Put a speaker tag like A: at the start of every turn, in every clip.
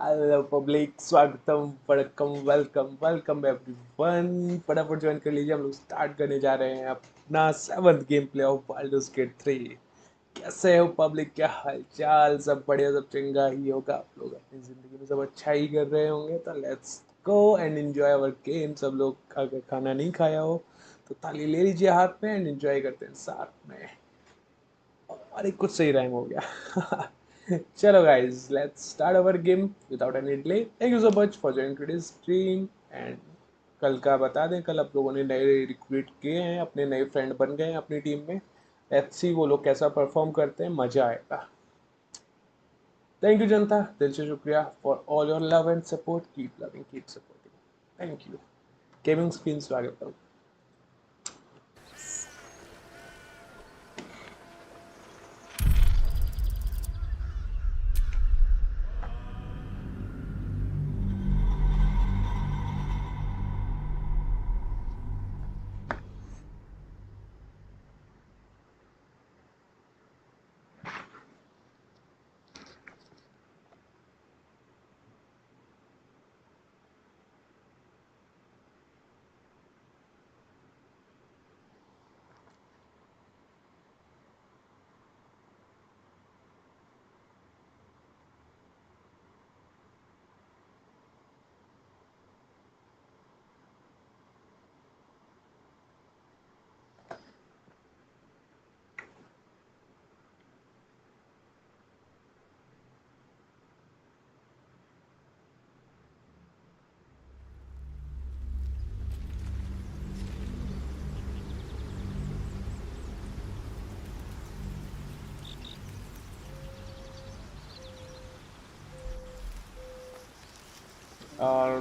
A: Hello public, स्वागतम, वड़कम, welcome everyone. फटाफट join कर लीजिए, हम लोग स्टार्ट करने जा रहे हैं अपना 7th game play of Baldur's Gate 3। कैसे हो पब्लिक, क्या हालचाल? सब बढ़िया, सब चंगा ही होगा। आप लोग अपनी ज़िंदगी में सब अच्छा ही कर रहे होंगे, तो let's go and enjoy our game. सब लोग अगर खाना नहीं खाया हो तो थाली ले लीजिए हाथ में एंड एंजॉय करते हैं साथ में। अरे कुछ सही राइम हो गया। चलो guys, let's start our game without any delay. Thank you so much for joining today's stream. And कल का बता दें, कल आप लोगों ने नए रिक्रूट किए हैं, अपने नए फ्रेंड बन गए हैं अपनी टीम में। लेट्स सी वो लोग कैसा परफॉर्म करते हैं, मजा आएगा। थैंक यू जनता, दिल से शुक्रिया for all your love and support. Keep loving, keep supporting. Thank you. Gaming screen स्वागतम।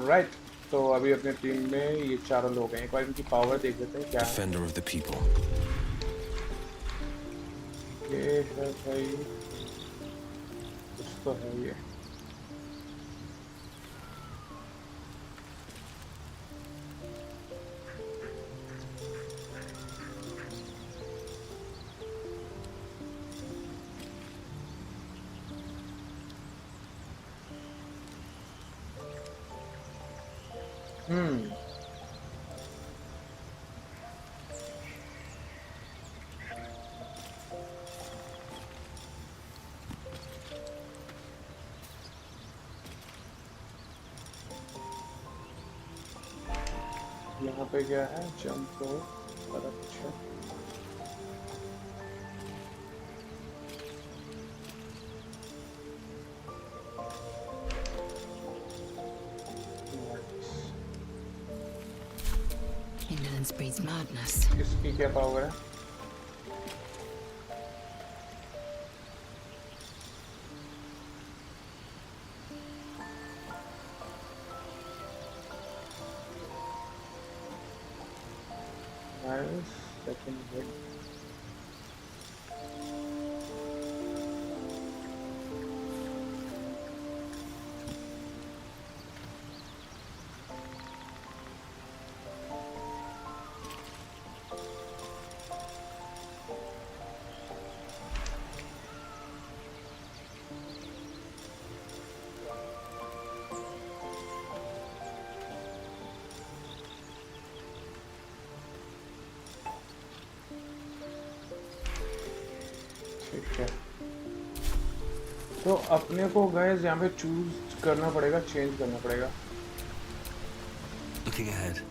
A: राइट, तो अभी अपने टीम में ये चारों लोग हैं। एक बार इनकी पावर देख लेते हैं क्या है।
B: Defender of the people.
A: ये है भाई, कुछ तो है ये। हम्म यहाँ पे क्या है? जंप तो बड़ा कुछ है।
C: Indolence breeds madness.
A: इसकी क्या पावर है? Nice, second hit. ठीक है, तो अपने को गाइस यहाँ पे चूज करना पड़ेगा, चेंज करना पड़ेगा।
B: Looking ahead.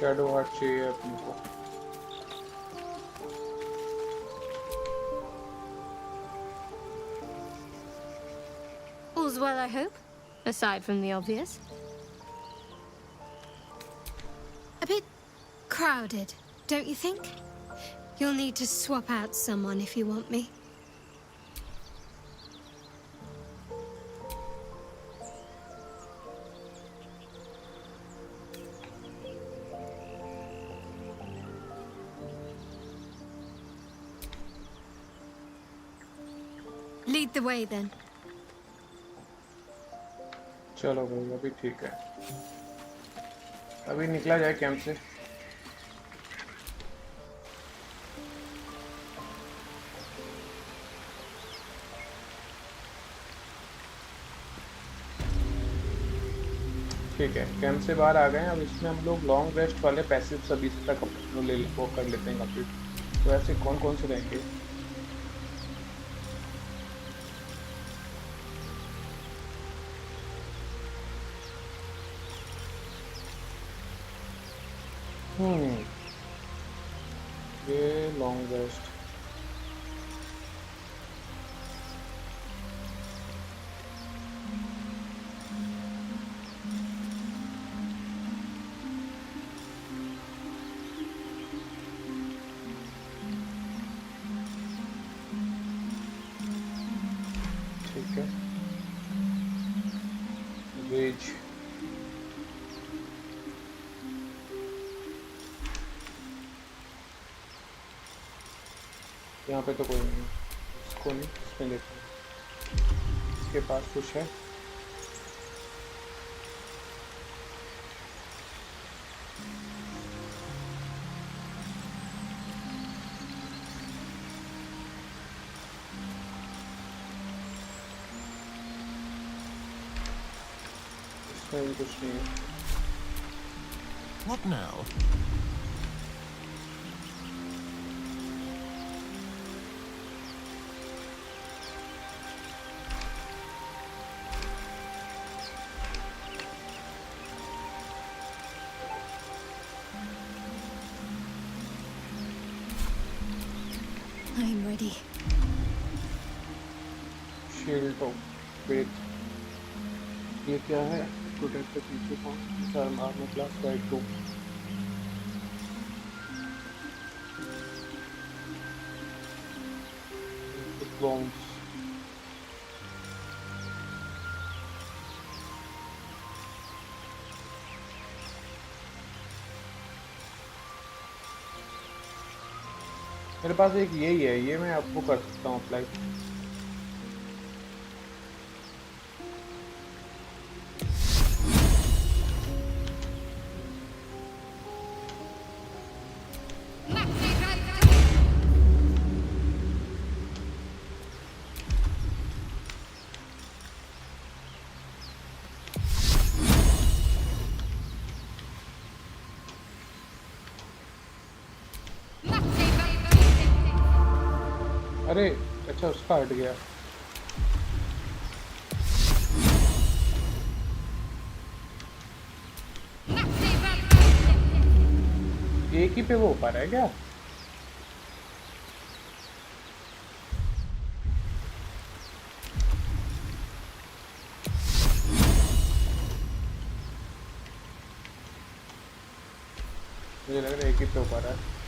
A: शैडो आर्ट चाहिए अपने को।
D: All's well, I hope, aside from the obvious.
C: A bit crowded, don't you think? You'll need to swap out someone if you want me. Lead the way then.
A: चलो भाई अभी ठीक है, अभी निकला जाए कैंप से। ठीक है, कैंप से बाहर आ गए हैं। अब इसमें हम लोग लॉन्ग रेस्ट वाले पैसिव सभी तक ले वो कर लेते हैं कंप्लीट। तो ऐसे कौन कौन से रहेंगे? ये लॉन्ग रेस्ट, ठीक है। वेज यहाँ पे तो कोई नहीं है, इसको नहीं, इसमें देखो इसके पास कुछ है। इसमें भी कुछ नहीं है।
B: What now?
C: I'm ready.
A: Shield तो वेट, ये क्या है? प्रोटेक्ट द पीछे कौन armour class right to. Bombs, मेरे पास एक यही है, ये मैं आपको कर सकता हूँ अप्लाई। अरे अच्छा, उसका हट गया। एक ही पे वो हो पा रहा है क्या? मुझे लग रहा है एक ही पे हो पा रहा है।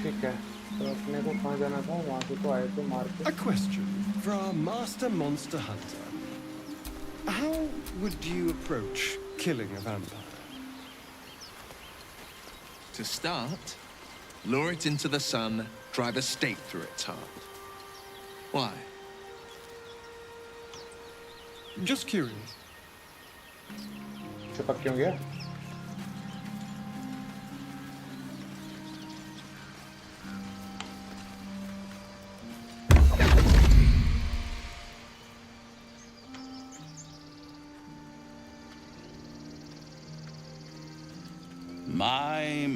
A: ठीक है, तो अपने को कहाँ जाना था? वहाँ से तो आए थे मार के।
B: A question for our master monster hunter. How would you approach killing a vampire?
E: To start, lure it into the sun, drive a stake through its heart. Why?
B: Just curious.
A: चिपक क्यों गया?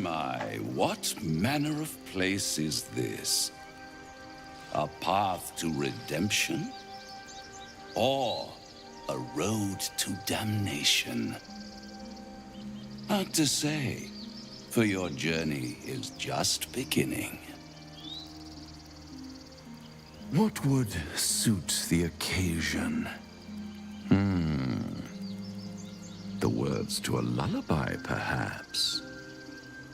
F: My, what manner of place is this? A path to redemption? Or a road to damnation. Hard to say, for your journey is just beginning. What would suit the occasion? The words to a lullaby, perhaps.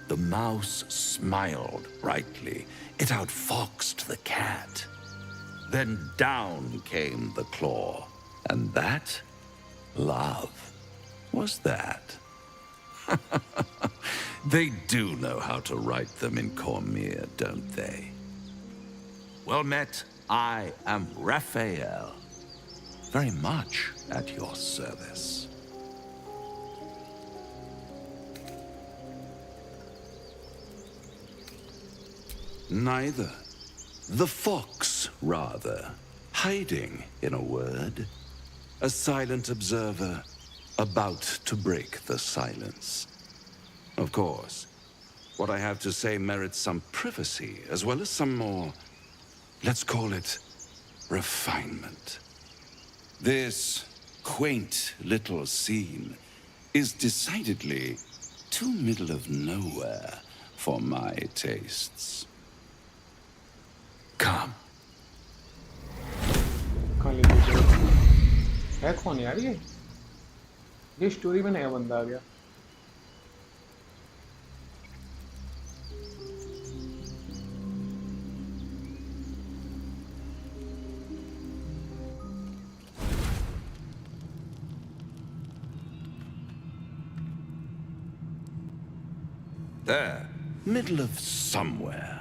F: The mouse smiled brightly. It outfoxed the cat. Then down came the claw. And that, love, was that. They do know how to write them in Cormier, don't they? Well met, I am Raphael. Very much at your service. Neither. The fox, rather. Hiding, in a word. A silent observer, about to break the silence. Of course, what I have to say merits some privacy, as well as some more, let's call it, refinement. This quaint little scene is decidedly too middle of nowhere for my tastes. Come.
A: कहाँ लेके चलो? है कौन यार ये story में नया बंदा आ गया।
F: There, middle of somewhere.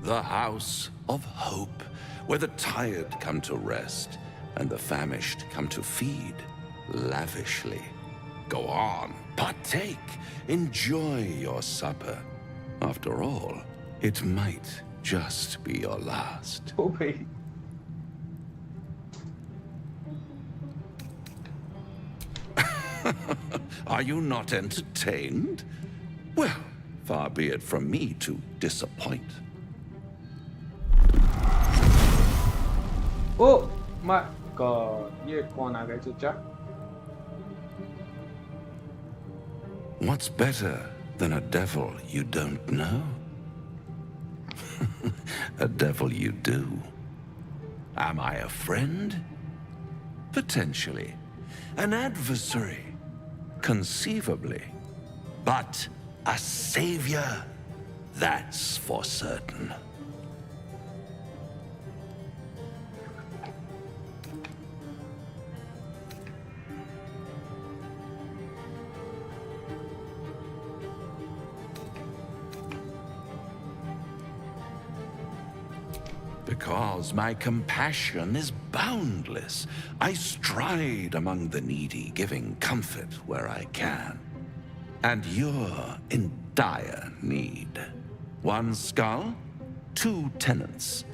F: The House of Hope, where the tired come to rest and the famished come to feed lavishly. Go on, partake, enjoy your supper. After all, it might just be your last.
A: ओ भाई
F: Are you not entertained? Well, far be it from me to disappoint.
A: Oh my God ये कौन आ गया चचा?
F: What's better than a devil you don't know? A devil you do. Am I a friend? Potentially. An adversary? Conceivably. But a savior? That's for certain. Because my compassion is boundless. I stride among the needy, giving comfort where I can. And you're in dire need. One skull, 2 tenants,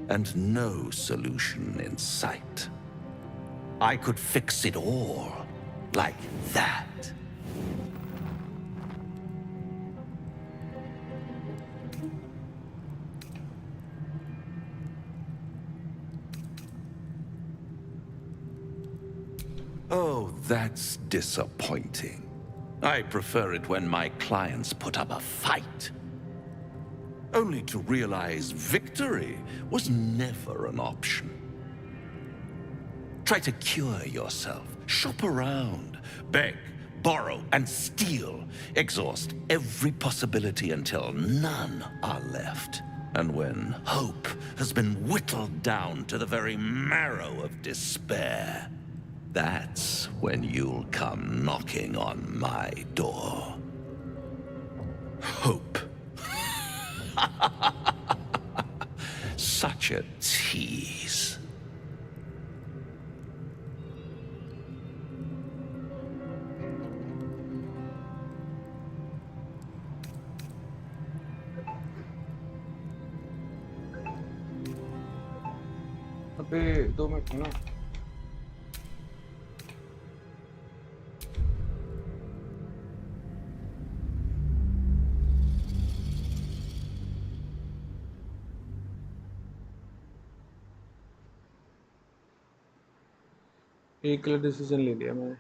F: and no solution in sight. I could fix it all, like that. Oh, that's disappointing. I prefer it when my clients put up a fight. Only to realize victory was never an option. Try to cure yourself, shop around, beg, borrow, and steal. Exhaust every possibility until none are left. And when hope has been whittled down to the very marrow of despair, that's when you'll come knocking on my door. Hope. Such a tease.
A: अबे 2 minute ना एक clear decision ले लिया मैंने.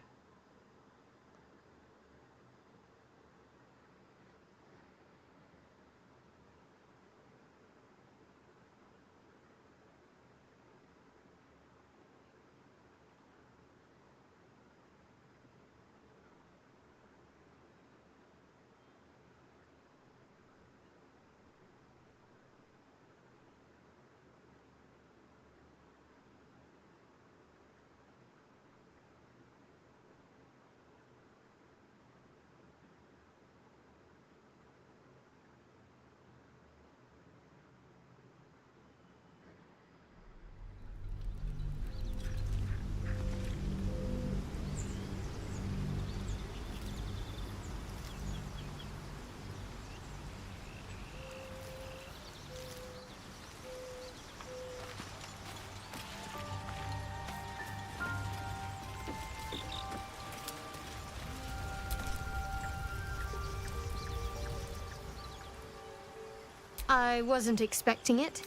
D: I wasn't expecting it,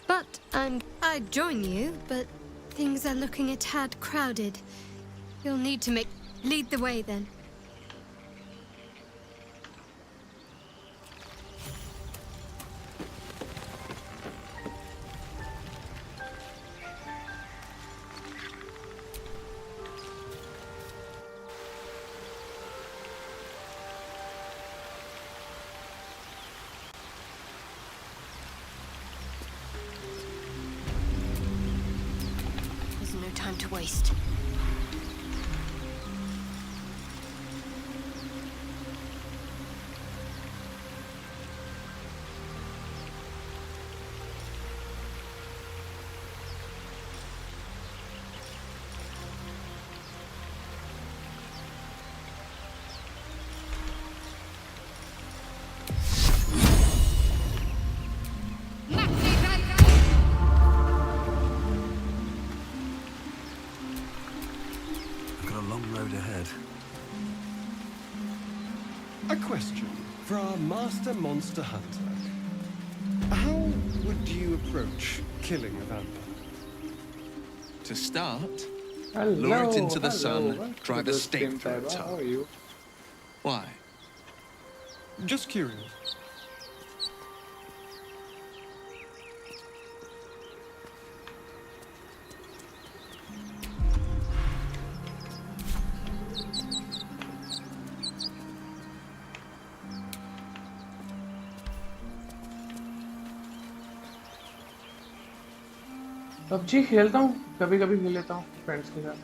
D: but
C: I'd join you, but things are looking a tad crowded. You'll need to lead the way then.
D: there's no time to waste.
F: Got a long road ahead.
B: A question for our master monster hunter. How would you approach killing a vampire?
E: To start,
A: Hello,
E: lure it into the
A: hello,
E: sun,
A: welcome
E: drive
A: to
E: a
A: the
E: stake
A: stream,
E: through
A: Taiba.
E: its
A: How
E: heart.
A: are you?
E: Why?
B: Just curious.
A: PUBG खेलता हूँ, कभी कभी खेल लेता हूँ friends के साथ.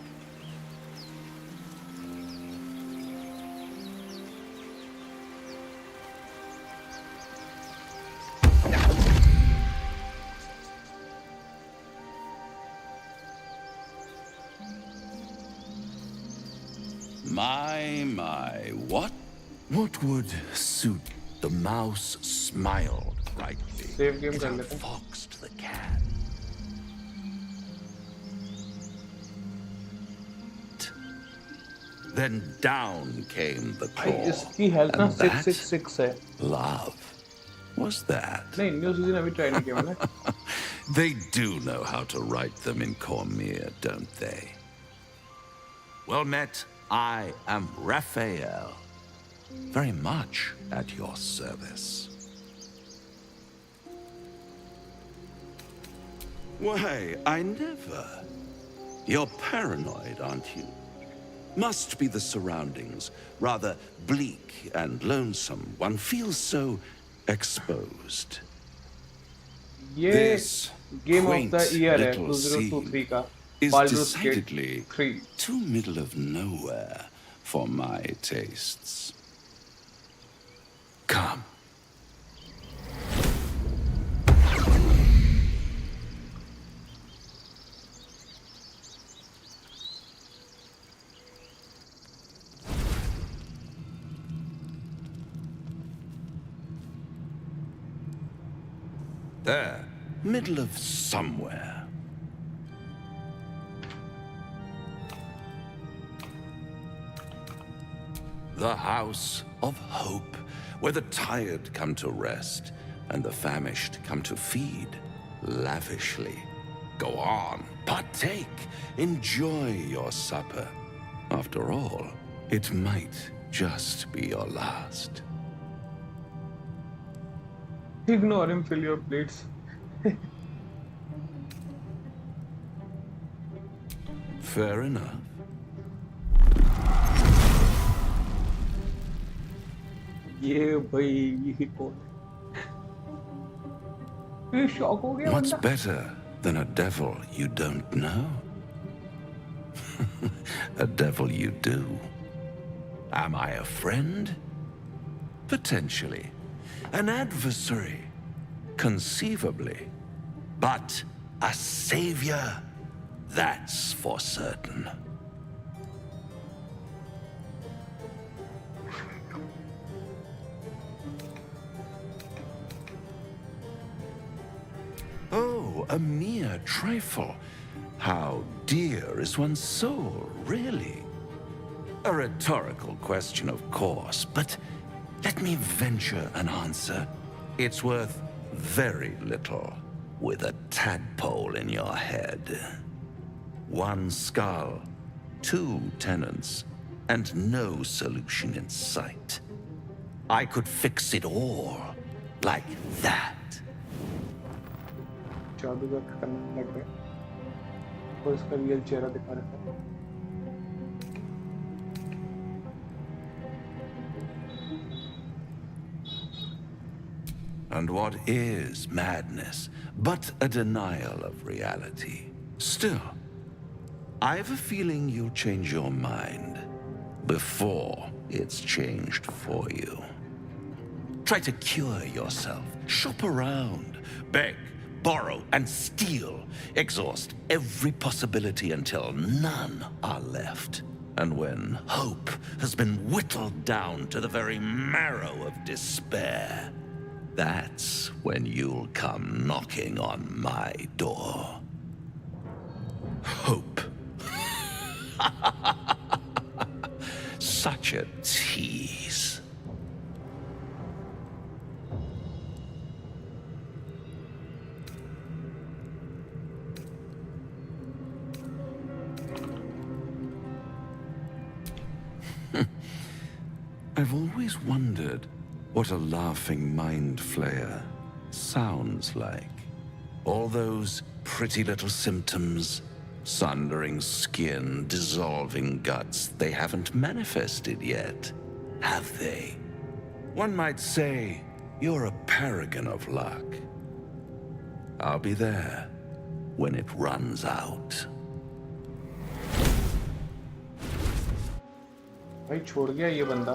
F: My, what? What would suit the mouse smiled brightly?
A: Save game
F: It
A: कर लेते हैं.
F: outfoxed the cat. Then down came the
A: भाई
F: claw.
A: इसकी हेल्थ ना
F: And that
A: 666 है.
F: love was that.
A: नहीं, न्यू सीजन अभी ट्राई नहीं किया मैंने.
F: They do know how to write them in Cormier, don't they? Well met, I am Raphael. Very much at your service. Why, I never. You're paranoid, aren't you? Must be the surroundings. Rather bleak and lonesome. One feels so exposed.
A: ये
F: This
A: game of the
F: quaint
A: year है
F: little
A: 2023 का.
F: is
A: Baldur's Gate
F: decidedly
A: 3.
F: too middle of nowhere for my tastes. Come. There, middle of somewhere. The house of hope, where the tired come to rest and the famished come to feed lavishly. Go on, partake. Enjoy your supper. After all, it might just be your last.
A: Ignore him, fill your plates.
F: Fair enough.
A: ये भाई ये कौन है? ये shock हो गया
F: What's
A: बंदा.
F: better than a devil you don't know? A devil you do. Am I a friend? Potentially. An adversary? Conceivably. But a savior? That's for certain. Oh, a mere trifle. How dear is one's soul, really? A rhetorical question, of course, but let me venture an answer. It's worth very little with a tadpole in your head. One skull, two tenants, and no solution in sight. I could fix it all like that.
A: जादूगर करने लग गए और इसका real चेहरा दिखा रखा है.
F: And what is madness but a denial of reality? Still, I've a feeling you'll change your mind before it's changed for you. Try to cure yourself, shop around, beg, borrow, and steal. Exhaust every possibility until none are left. And when hope has been whittled down to the very marrow of despair, that's when you'll come knocking on my door. Hope. Such a tease. I've always wondered what a laughing mind flayer sounds like. All those pretty little symptoms, sundering skin, dissolving guts, they haven't manifested yet, have they? One might say you're a paragon of luck. I'll be there when it runs out.
A: भाई छोड़ गया ये बंदा.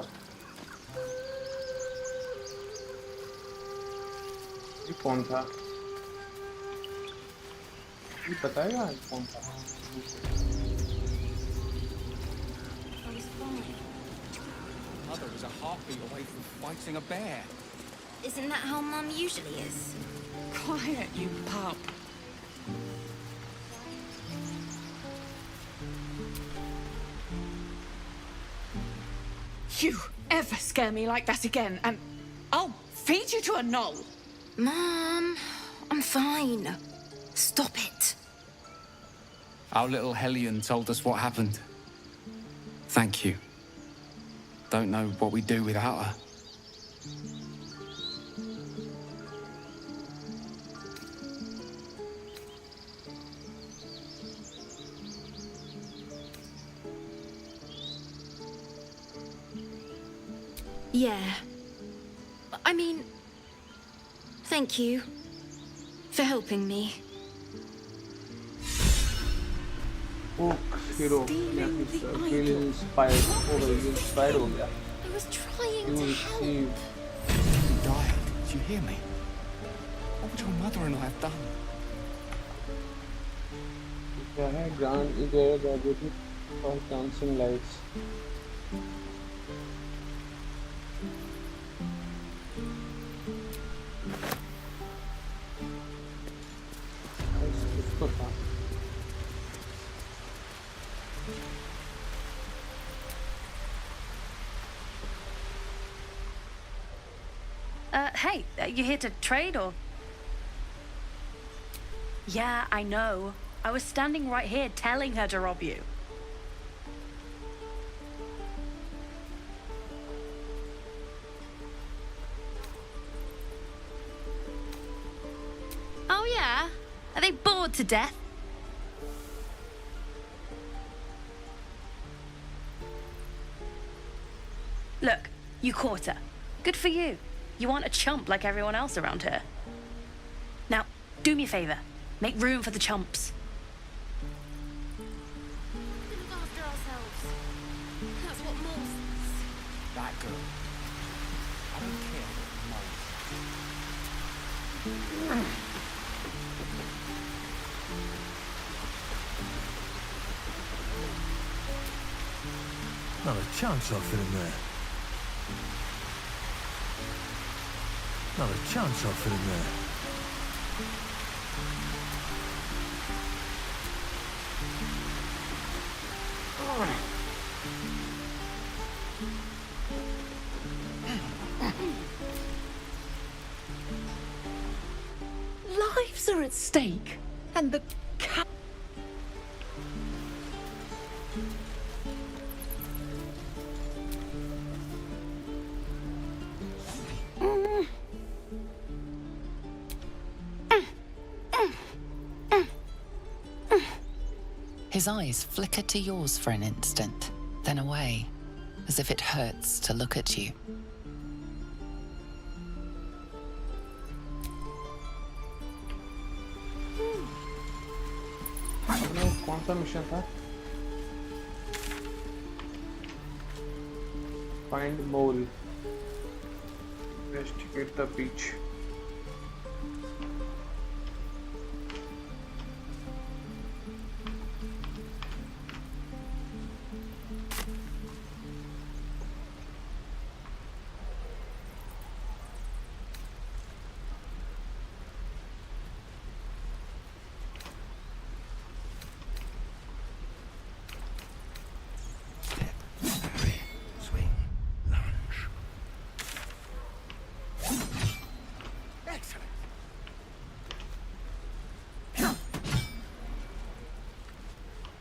A: ये कौन था? ये बताएगा कौन था?
G: Mother was a heartbeat away from fighting a bear.
H: Isn't that how Mum usually is?
G: Quiet, you pup. You ever scare me like that again, and I'll feed you to a knoll.
H: Mum, I'm fine. Stop it.
G: Our little hellion told us what happened. Thank you. Don't know what we'd do without her.
H: Yeah. I mean, thank you for helping me.
A: Oh, hero. Feel inspired. Oh, भाई inspired हो गया.
H: I was trying
A: You
H: to
A: will
H: help.
A: see.
G: You died. Did you hear me? What would your mother and I have done?
A: क्या है? Grant is there graduated for dancing lights. इसको था.
I: Hey, you here to trade or? Yeah, I know. I was standing right here telling her to rob you. Oh yeah? Are they bored to death? Look, you caught her. Good for you. You aren't a chump like everyone else around here. Now, do me a favor. Make room for the chumps.
H: Look after ourselves. That's what more says.
G: That girl. I don't care what
J: Not a chance I'll fit in there. Not a chance I'll fit in there.
I: Lives are at stake. And the cat.
K: His eyes flicker to yours for an instant, then away, as if it hurts to look at you.
A: कौन सा mission था? Find mole. Investigate the beach.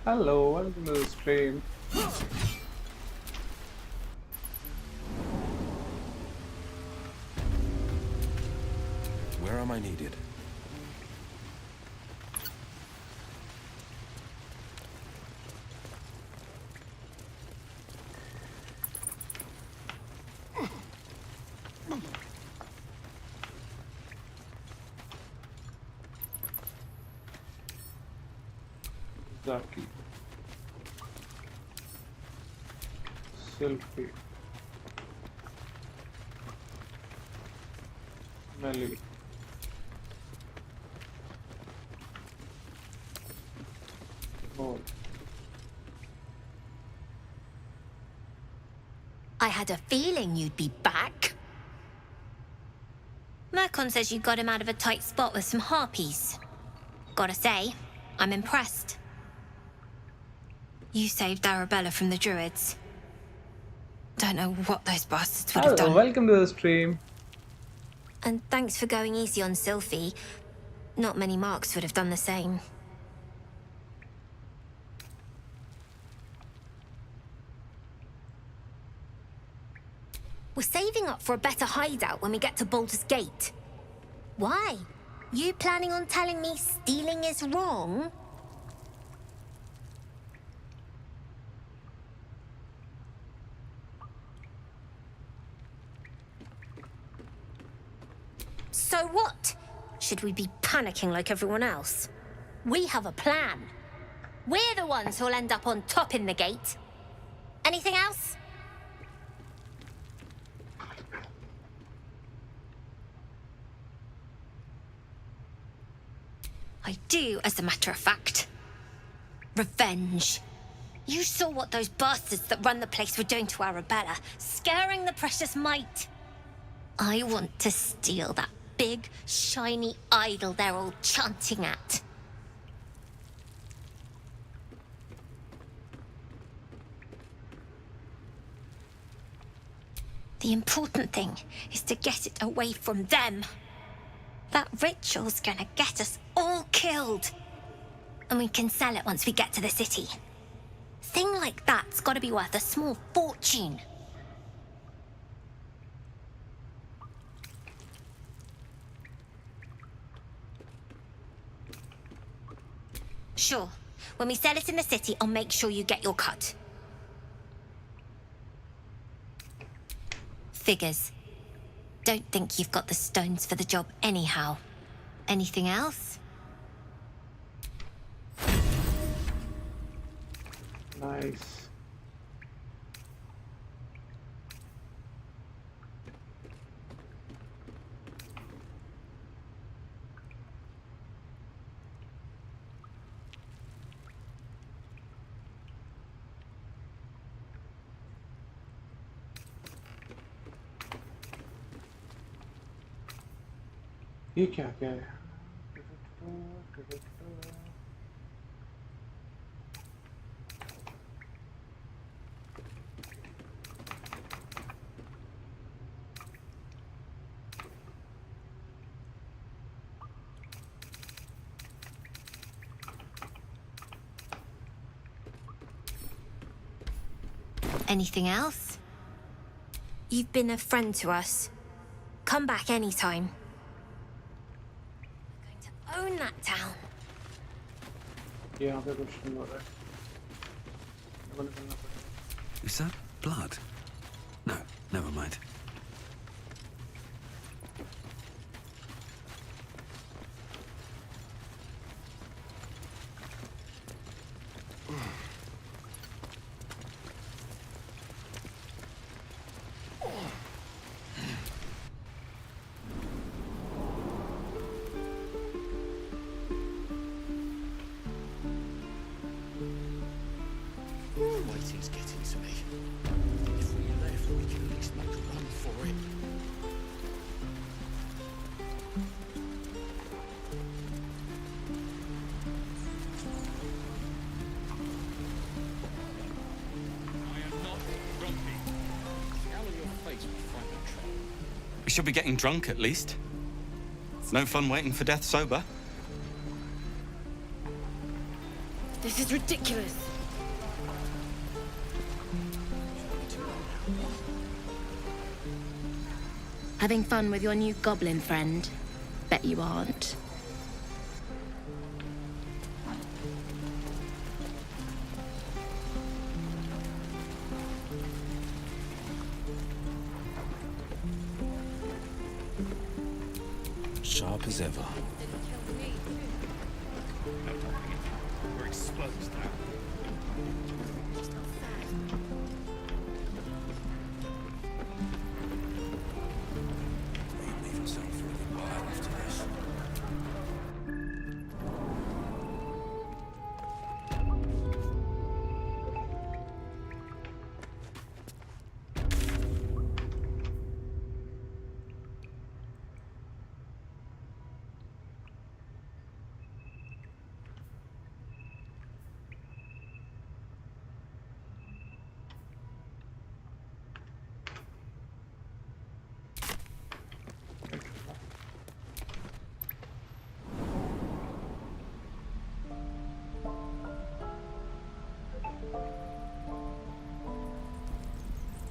A: Hello, welcome to the stream.
J: Where am I needed?
A: Zaki. Selfie. Melly. Oh.
H: I had a feeling you'd be back. Mercon says you got him out of a tight spot with some harpies. Gotta say, I'm impressed. You saved Arabella from the druids. Don't know what those bastards would have
A: Hello,
H: done.
A: welcome to the stream.
H: And thanks for going easy on Sylphie. Not many marks would have done the same. We're saving up for a better hideout when we get to Baldur's Gate. Why? You planning on telling me stealing is wrong? So what? Should we be panicking like everyone else? We have a plan. We're the ones who'll end up on top in the gate. Anything else? I do, as a matter of fact. Revenge. You saw what those bastards that run the place were doing to Arabella, scaring the precious mite. I want to steal that big, shiny idol they're all chanting at. The important thing is to get it away from them. That ritual's gonna get us all killed. And we can sell it once we get to the city. Thing like that's gotta be worth a small fortune. Sure. When we sell it in the city, I'll make sure you get your cut. Figures. Don't think you've got the stones for the job anyhow. Anything else?
A: Nice. ये क्या क्या है?
H: Anything else? You've been a friend to us. Come back anytime. We're going to own that town.
A: यहाँ पे कुछ नहीं हो रहा है.
F: Is that blood? No, never mind.
L: Waiting's getting to me. If we left, we could at least make a run for it. I am not grumpy. Scowl on your face will find a trouble.
G: We should be getting drunk at least. No fun waiting for death sober.
I: This is ridiculous. Having fun with your new goblin friend? Bet you aren't.
F: Sharp as ever.
L: We're exposed now.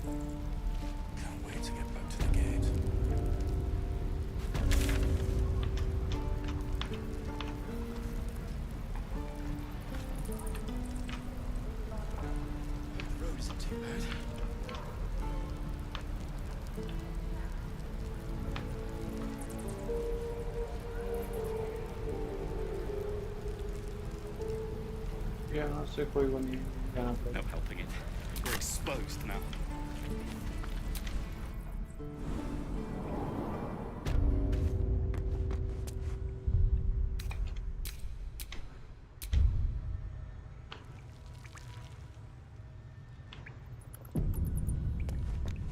F: Can't wait to get back to the gate.
L: The road isn't too bad.
A: यहाँ से कोई वो नहीं जाना
L: No
A: पड़ेगा.
L: helping it. We're exposed now.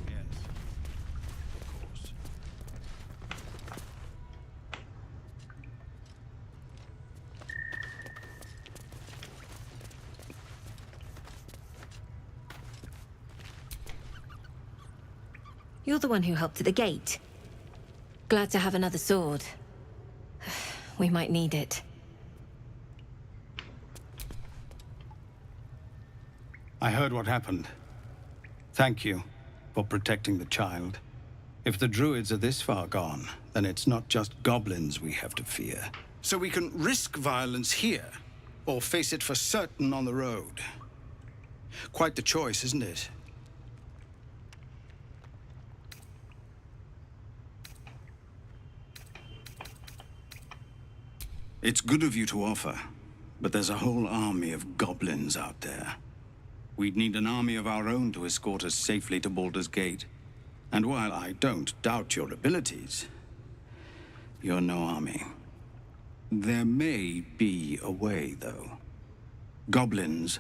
L: Yes, of course.
H: You're the one who helped at the gate. Glad to have another sword. We might need it.
M: I heard what happened. Thank you for protecting the child. If the druids are this far gone, then it's not just goblins we have to fear. So we can risk violence here, or face it for certain on the road. Quite the choice, isn't it? It's good of you to offer, but there's a whole army of goblins out there. We'd need an army of our own to escort us safely to Baldur's Gate. And while I don't doubt your abilities, you're no army. There may be a way, though. Goblins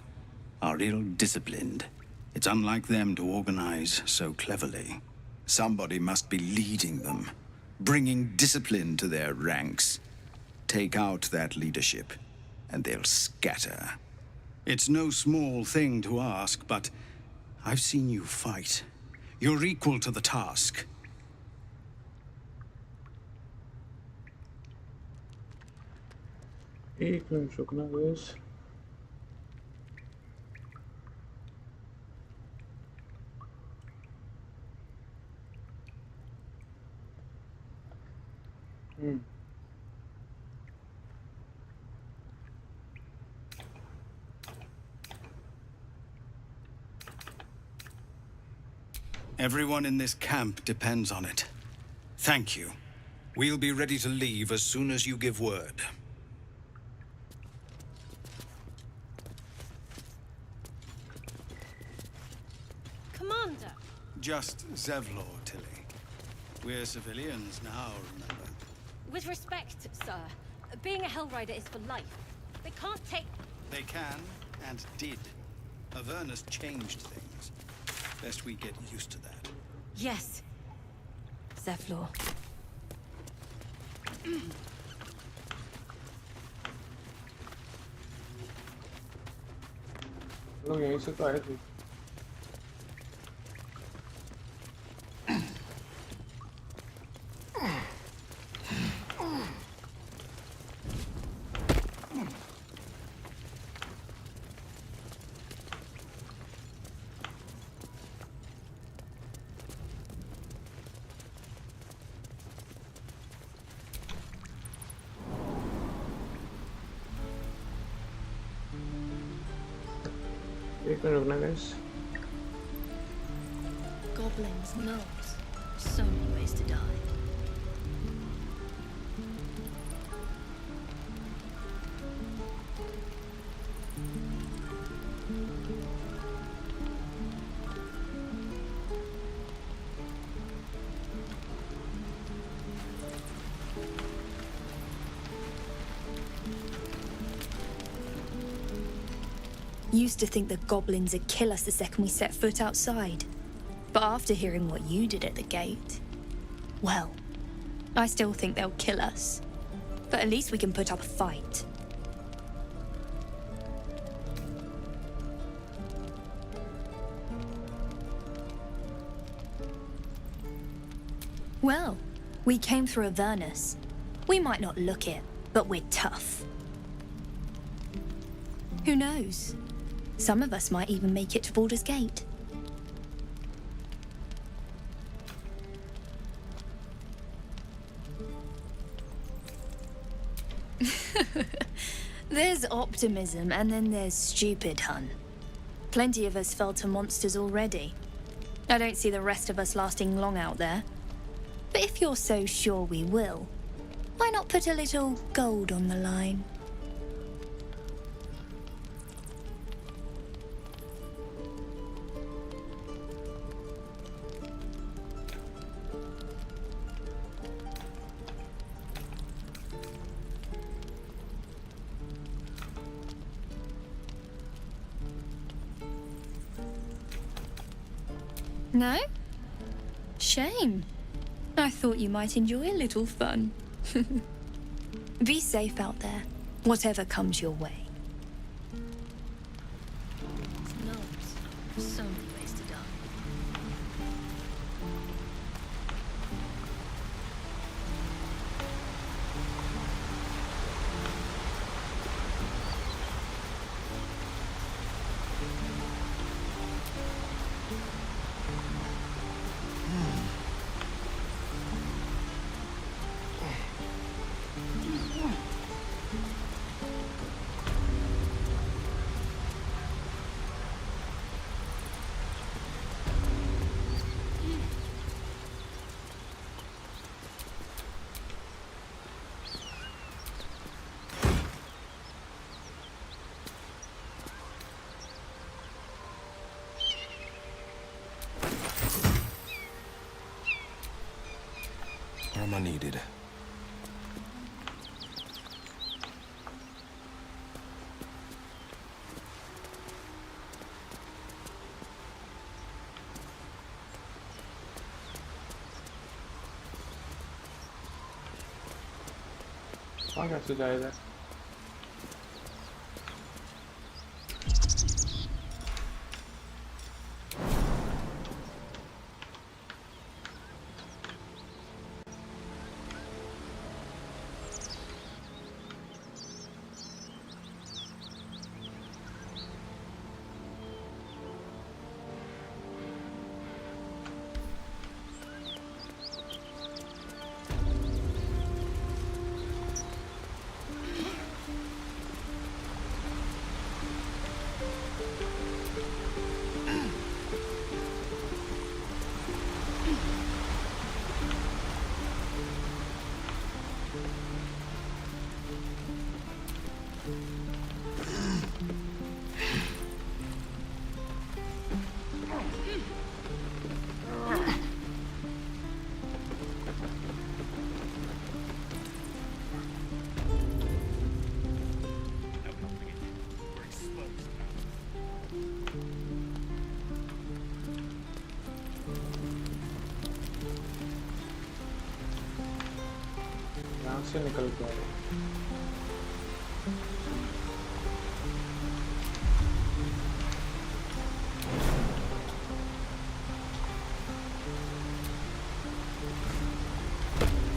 M: are ill-disciplined. It's unlike them to organize so cleverly. Somebody must be leading them, bringing discipline to their ranks. Take out that leadership, and they'll scatter. It's no small thing to ask, but I've seen you fight. You're equal to the task.
A: एक minute रुकना बस.
M: Everyone in this camp depends on it. Thank you. We'll be ready to leave as soon as you give word.
D: Commander!
M: Just Zevlor, Tilly. We're civilians now, remember?
H: With respect, sir, being a Hellrider is for life. They can't take...
M: They can, and did. Avernus changed things. Best we get used to that.
H: Yes. Zevlor.
A: लोग यहीं से तो आए थे. एक minute रुकना guys.
I: Goblins, gnolls. So many ways to die.
N: Used to think the goblins would kill us the second we set foot outside. But after hearing what you did at the gate, well, I still think they'll kill us. But at least we can put up a fight. Well, we came through Avernus. We might not look it, but we're tough. Who knows? Some of us might even make it to Baldur's Gate. There's optimism, and then there's stupid, hun. Plenty of us fell to monsters already. I don't see the rest of us lasting long out there. But if you're so sure we will, why not put a little gold on the line? No? Shame. I thought you might enjoy a little fun. Be safe out there, whatever comes your way.
I: Gnolls. So many ways to die.
O: time I needed.
A: वहाँ कैसे जाएगा? से निकल के आए।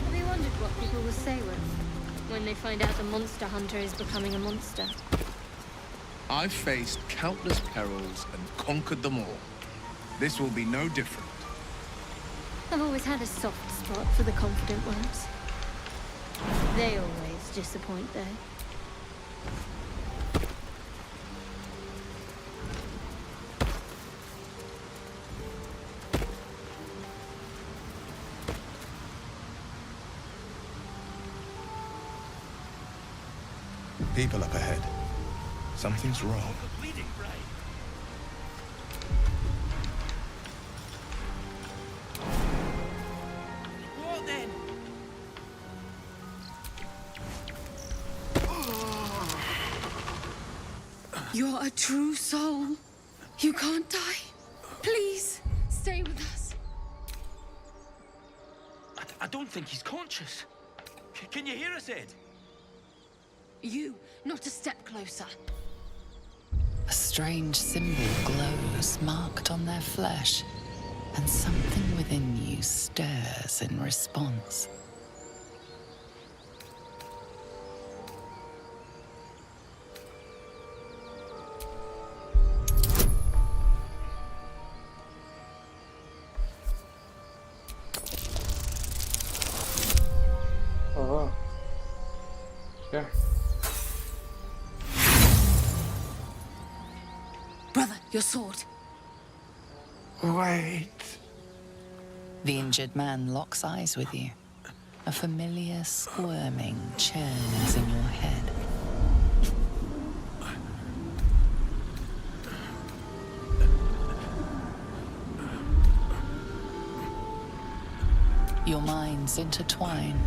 D: Have you wondered what people will say when they find out the monster hunter is becoming a monster?
E: I've faced countless perils and conquered them all. This will be no different.
D: I've always had a soft spot for the confident ones. They always disappoint, though.
O: People up ahead. Something's wrong.
P: What then?
Q: You're a true soul. You can't die. Please, stay with us.
P: I don't think he's conscious. Can you hear us, Ed?
Q: You, not a step closer.
K: A strange symbol glows, marked on their flesh, and something within you stirs in response.
A: Oh. Yeah.
Q: Brother, your sword.
F: Wait.
K: The injured man locks eyes with you. A familiar squirming churns in your head. Your minds intertwine.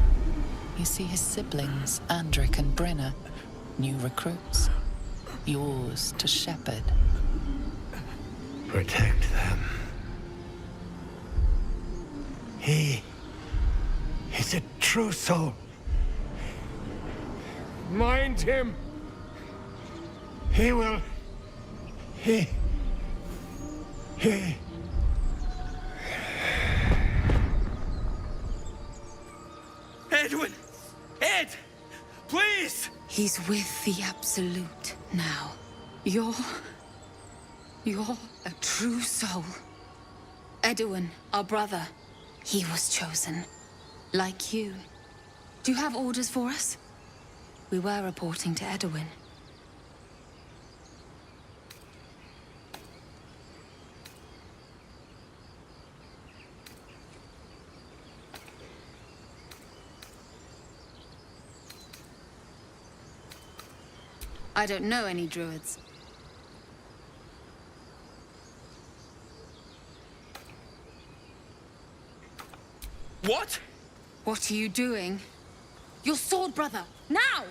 K: You see his siblings, Andric and Brenna, new recruits, yours to shepherd.
F: Protect them. He is a true soul. Mind him. He will. He.
P: Edwin! Ed! Please!
Q: He's with the Absolute now. You're a true soul. Edwin, our brother, he was chosen. Like you. Do you have orders for us? We were reporting to Edwin. I don't know any druids.
P: What?
Q: What are you doing? Your sword, brother! Now!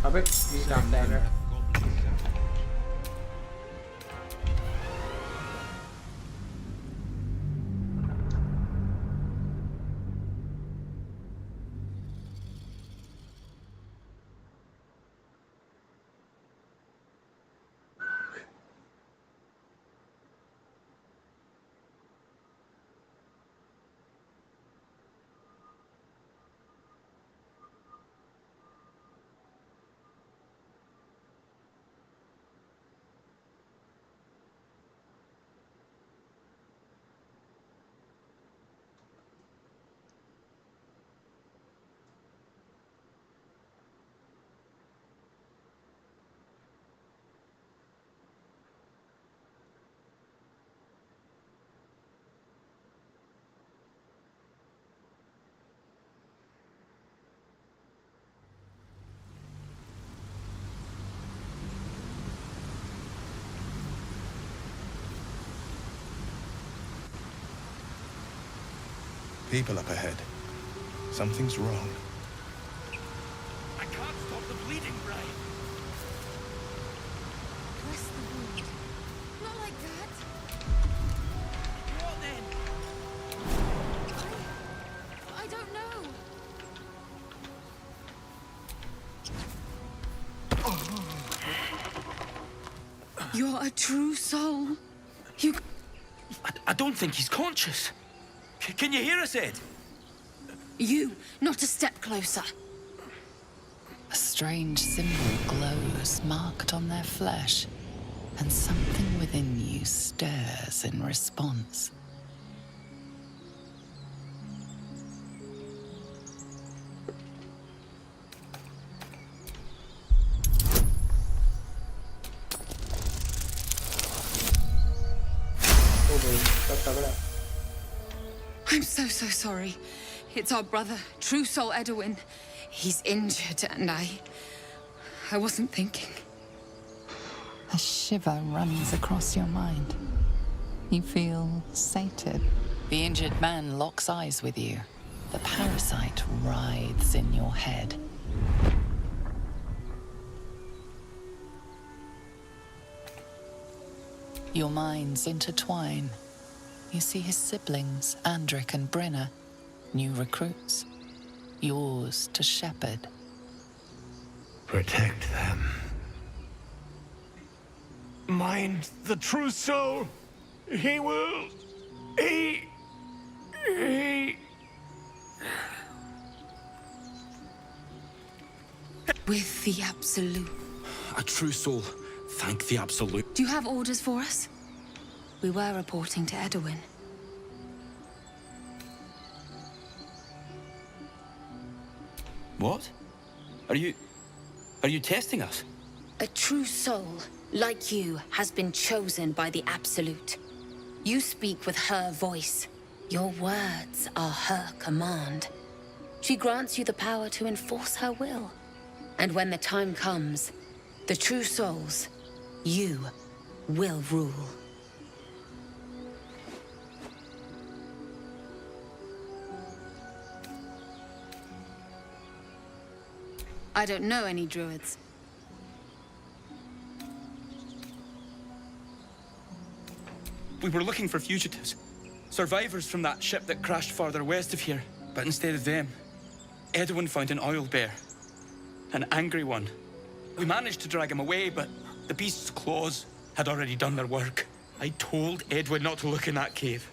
A: अबे ये काम है यार.
O: People up ahead. Something's wrong.
P: I can't stop the bleeding, Brian.
Q: Press the wound. Not like that.
P: What then?
Q: I don't know. You're a true soul. You...
P: I don't think he's conscious. Can you hear us, Ed?
Q: You, not a step closer.
K: A strange symbol glows, marked on their flesh, and something within you stirs in response. I'm so sorry. It's our brother, True Soul Edwin. He's injured and I wasn't thinking. A shiver runs across your mind. You feel sated. The injured man locks eyes with you. The parasite writhes in your head. Your minds intertwine. You see his siblings, Andric and Brenna, new recruits, yours to shepherd.
J: Protect them. Mind the true soul. He will. He.
Q: With the Absolute.
G: A true soul. Thank the Absolute.
Q: Do you have orders for us? We were reporting to Edwin.
G: What? Are you testing us?
H: A true soul, like you, has been chosen by the Absolute. You speak with her voice. Your words are her command. She grants you the power to enforce her will. And when the time comes, the true souls, you, will rule.
Q: I don't know any druids.
R: We were looking for fugitives. Survivors from that ship that crashed farther west of here. But instead of them, Edwin found an oil bear. An angry one. We managed to drag him away, but the beast's claws had already done their work. I told Edwin not to look in that cave.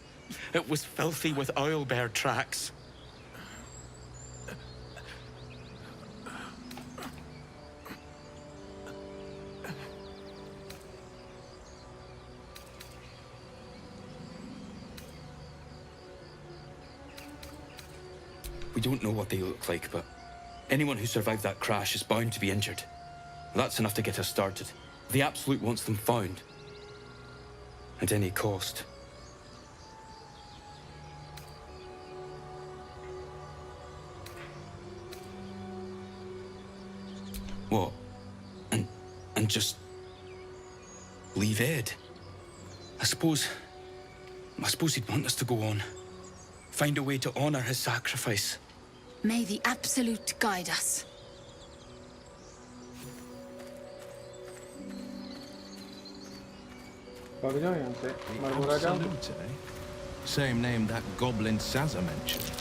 R: It was filthy with oil bear tracks. We don't know what they look like, but anyone who survived that crash is bound to be injured. That's enough to get us started. The Absolute wants them found. At any cost. What? And just leave Ed? I suppose he'd want us to go on. find a way to honor his sacrifice.
Q: May the Absolute guide us.
A: भाग जाओ यहाँ से मरमुरा जाओ
E: Absolute, eh? Same name that goblin Sazza mentioned.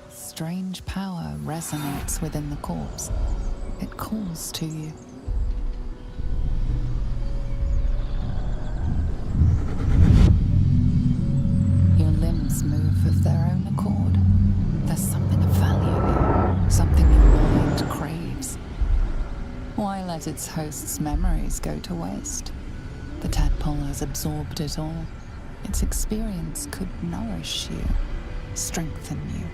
K: Strange power resonates within the corpse. It calls to you. Your limbs move of their own accord. There's something of value here, something your mind craves. Why let its host's memories go to waste? The tadpole has absorbed it all. Its experience could nourish you, strengthen you.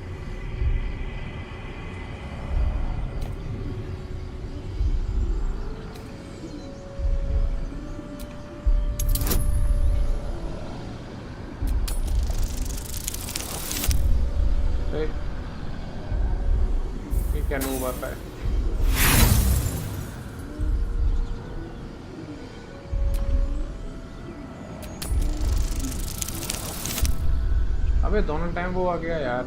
A: क्या no आता है अबे दोनों time वो आ गया यार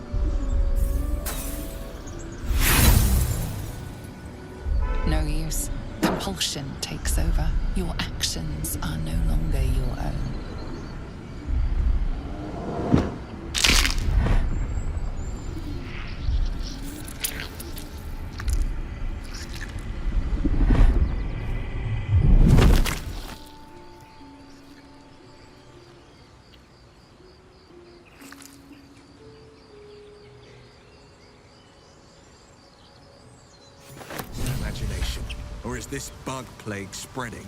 K: No use. Compulsion takes over. Your actions are no longer your own.
E: Imagination. Or is this bug plague spreading?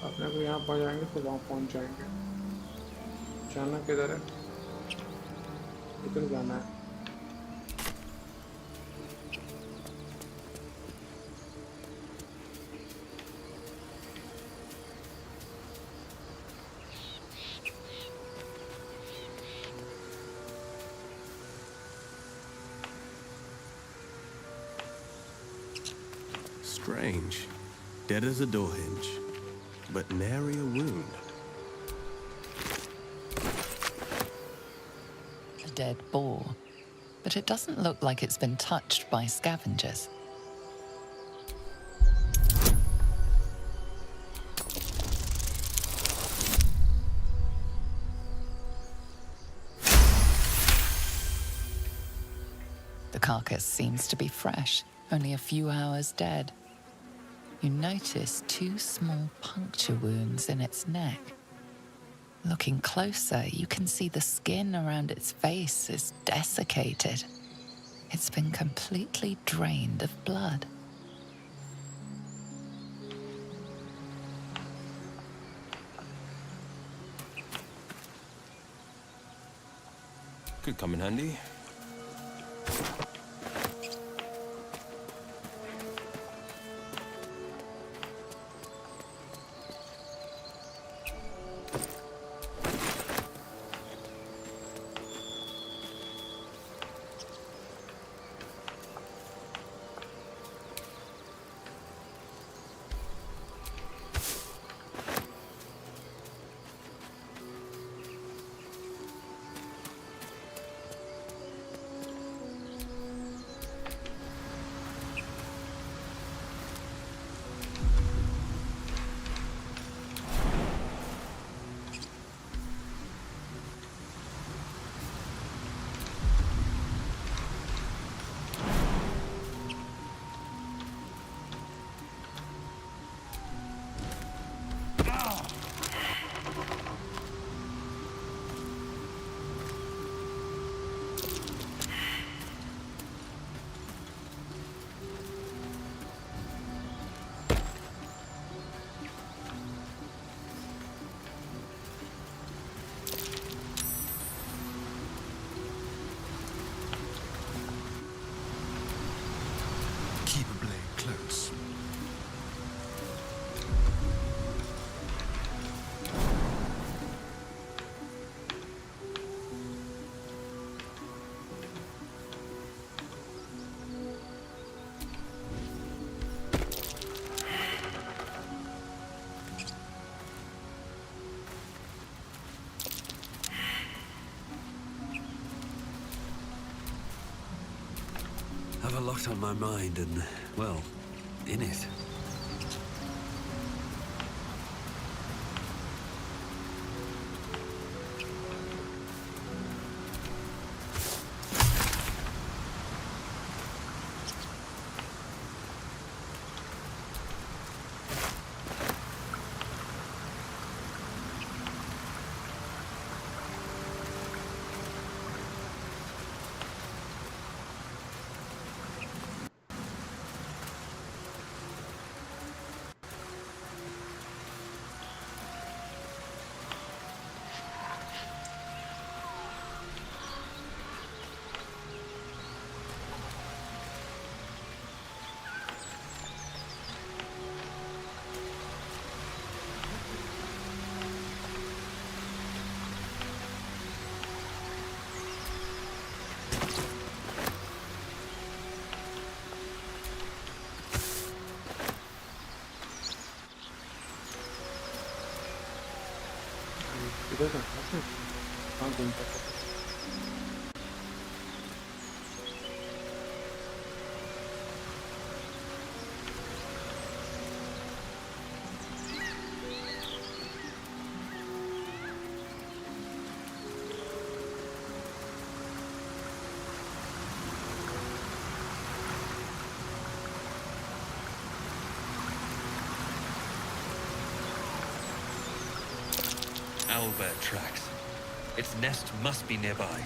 A: अपने को यहाँ पहुँच जाएंगे तो वहाँ पहुँच जाएंगे जाना किधर है इधर जाना है
O: Strange. Dead as a door hinge, but nary a wound.
K: A dead boar, but it doesn't look like it's been touched by scavengers. The carcass seems to be fresh, only a few hours dead. You notice 2 small puncture wounds in its neck. Looking closer, you can see the skin around its face is desiccated. It's been completely drained of blood.
O: Could come in handy.
F: I've a lot on my mind and, well, in it.
A: इधर का हाँ घूम सकते
S: Owlbear tracks. Its nest must be nearby.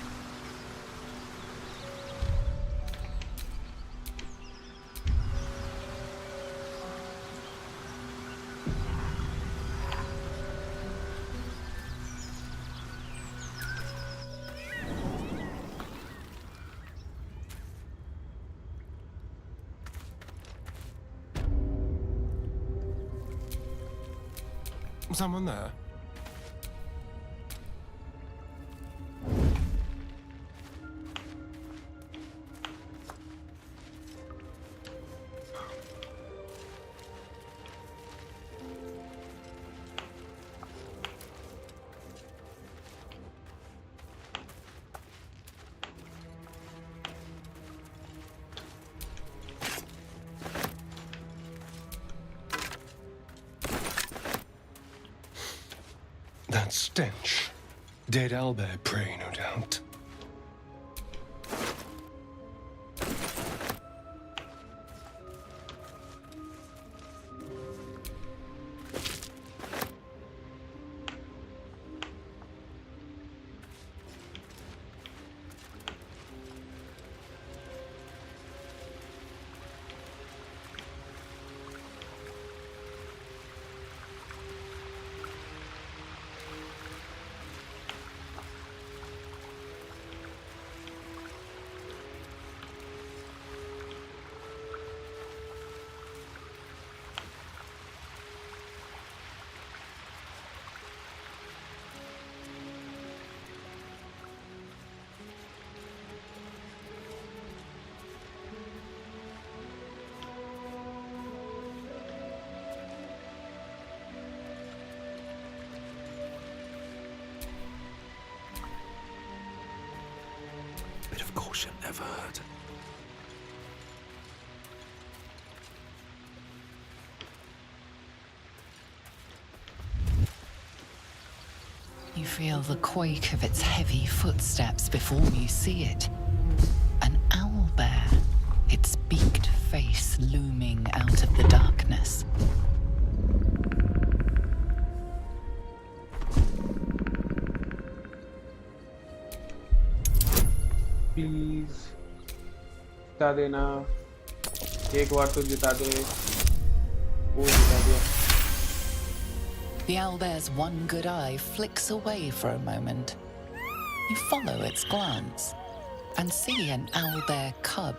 B: Someone there? That stench. Dead owlbear prey, no doubt.
F: Bit of caution never hurt.
T: You feel the quake of its heavy footsteps before you see it. An owlbear, its beaked face looming out of the darkness.
A: Please जिता देना एक बार तो जिता दे वो जिता दिया
T: The owlbear's one good eye flicks away for a moment. You follow its glance and see an owlbear cub.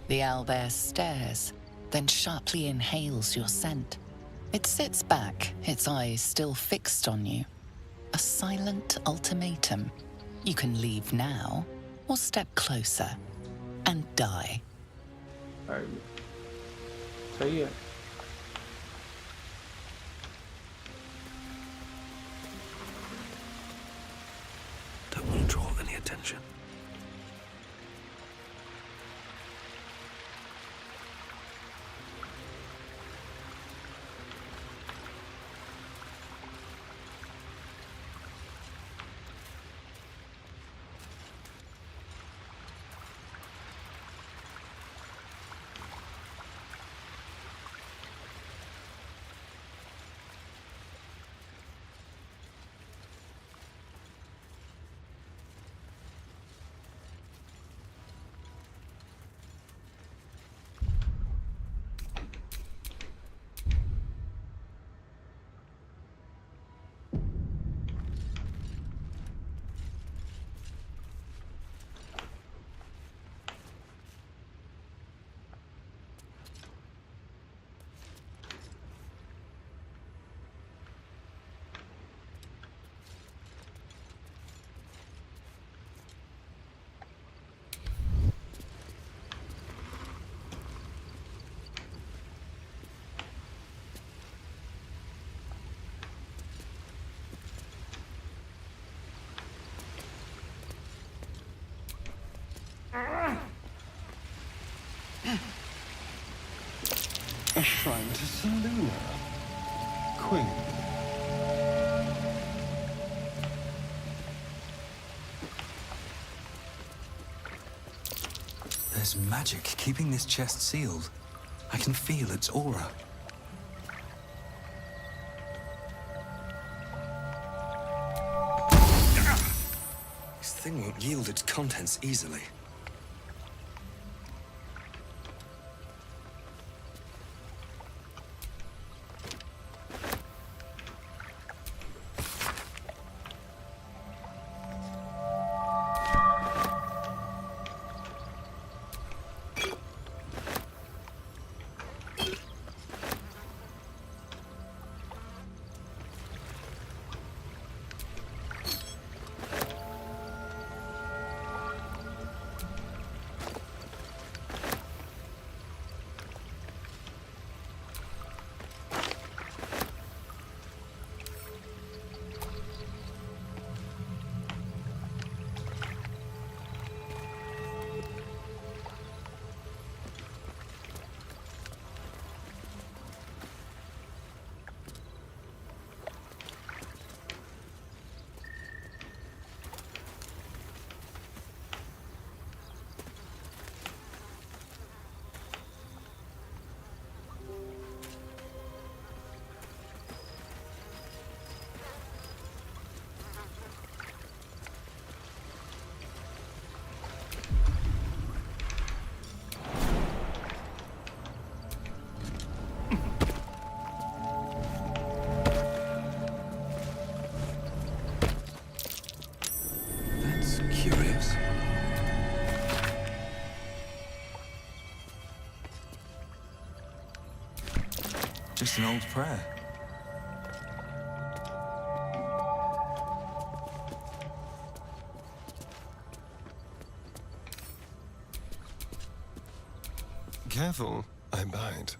T: The owlbear stares, then sharply inhales your scent. It sits back, its eyes still fixed on you. A silent ultimatum. You can leave now, or step closer and die.
A: सही है
F: attention.
B: A shrine to Seluna, Queen.
U: There's magic keeping this chest sealed. I can feel its aura. This thing won't yield its contents easily. Just an old prayer.
B: Careful, I bite.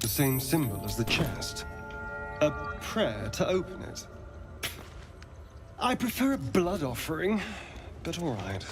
B: The same symbol as the chest. A prayer to open it. I prefer a blood offering, but all right.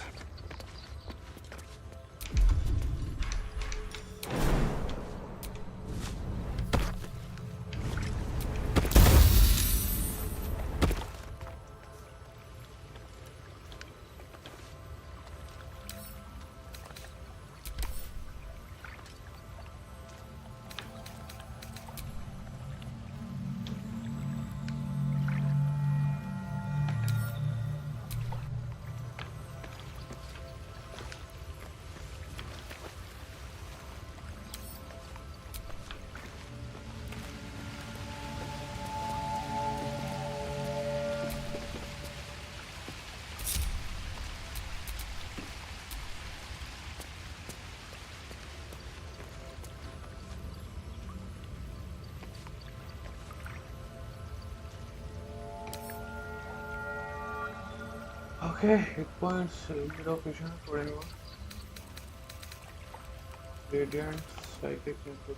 A: Okay, hit points, bit of vision for anyone. Radiant, psychic, input.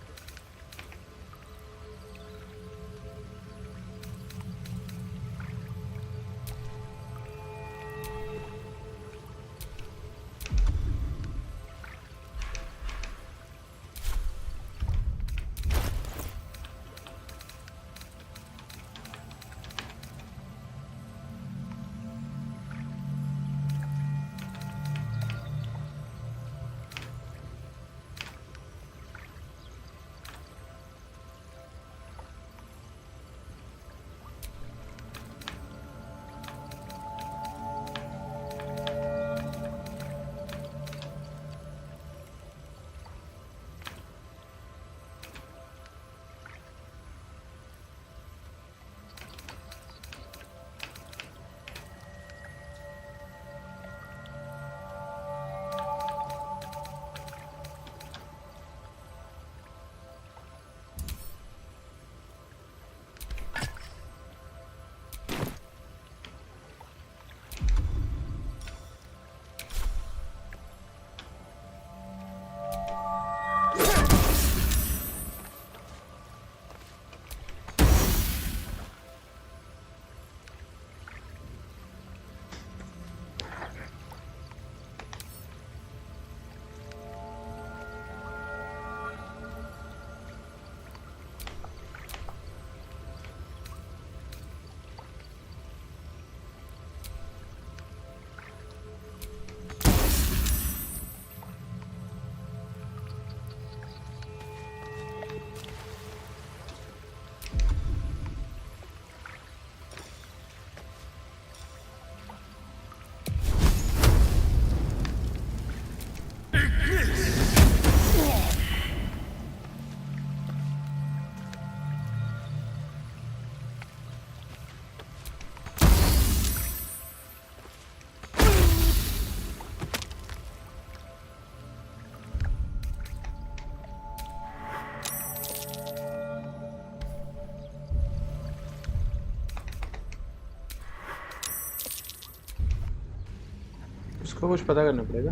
A: उसको कुछ पता करना पड़ेगा.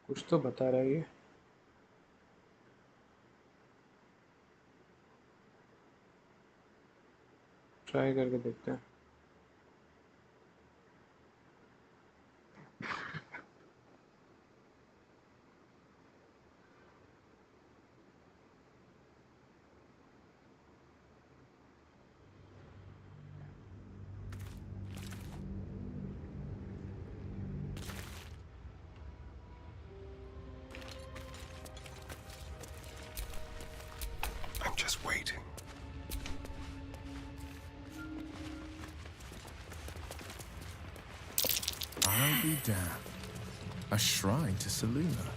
A: कुछ तो बता रहा है ये. ट्राई करके देखते हैं.
B: I'm just waiting.
J: I'll be damned. A shrine to Seluna.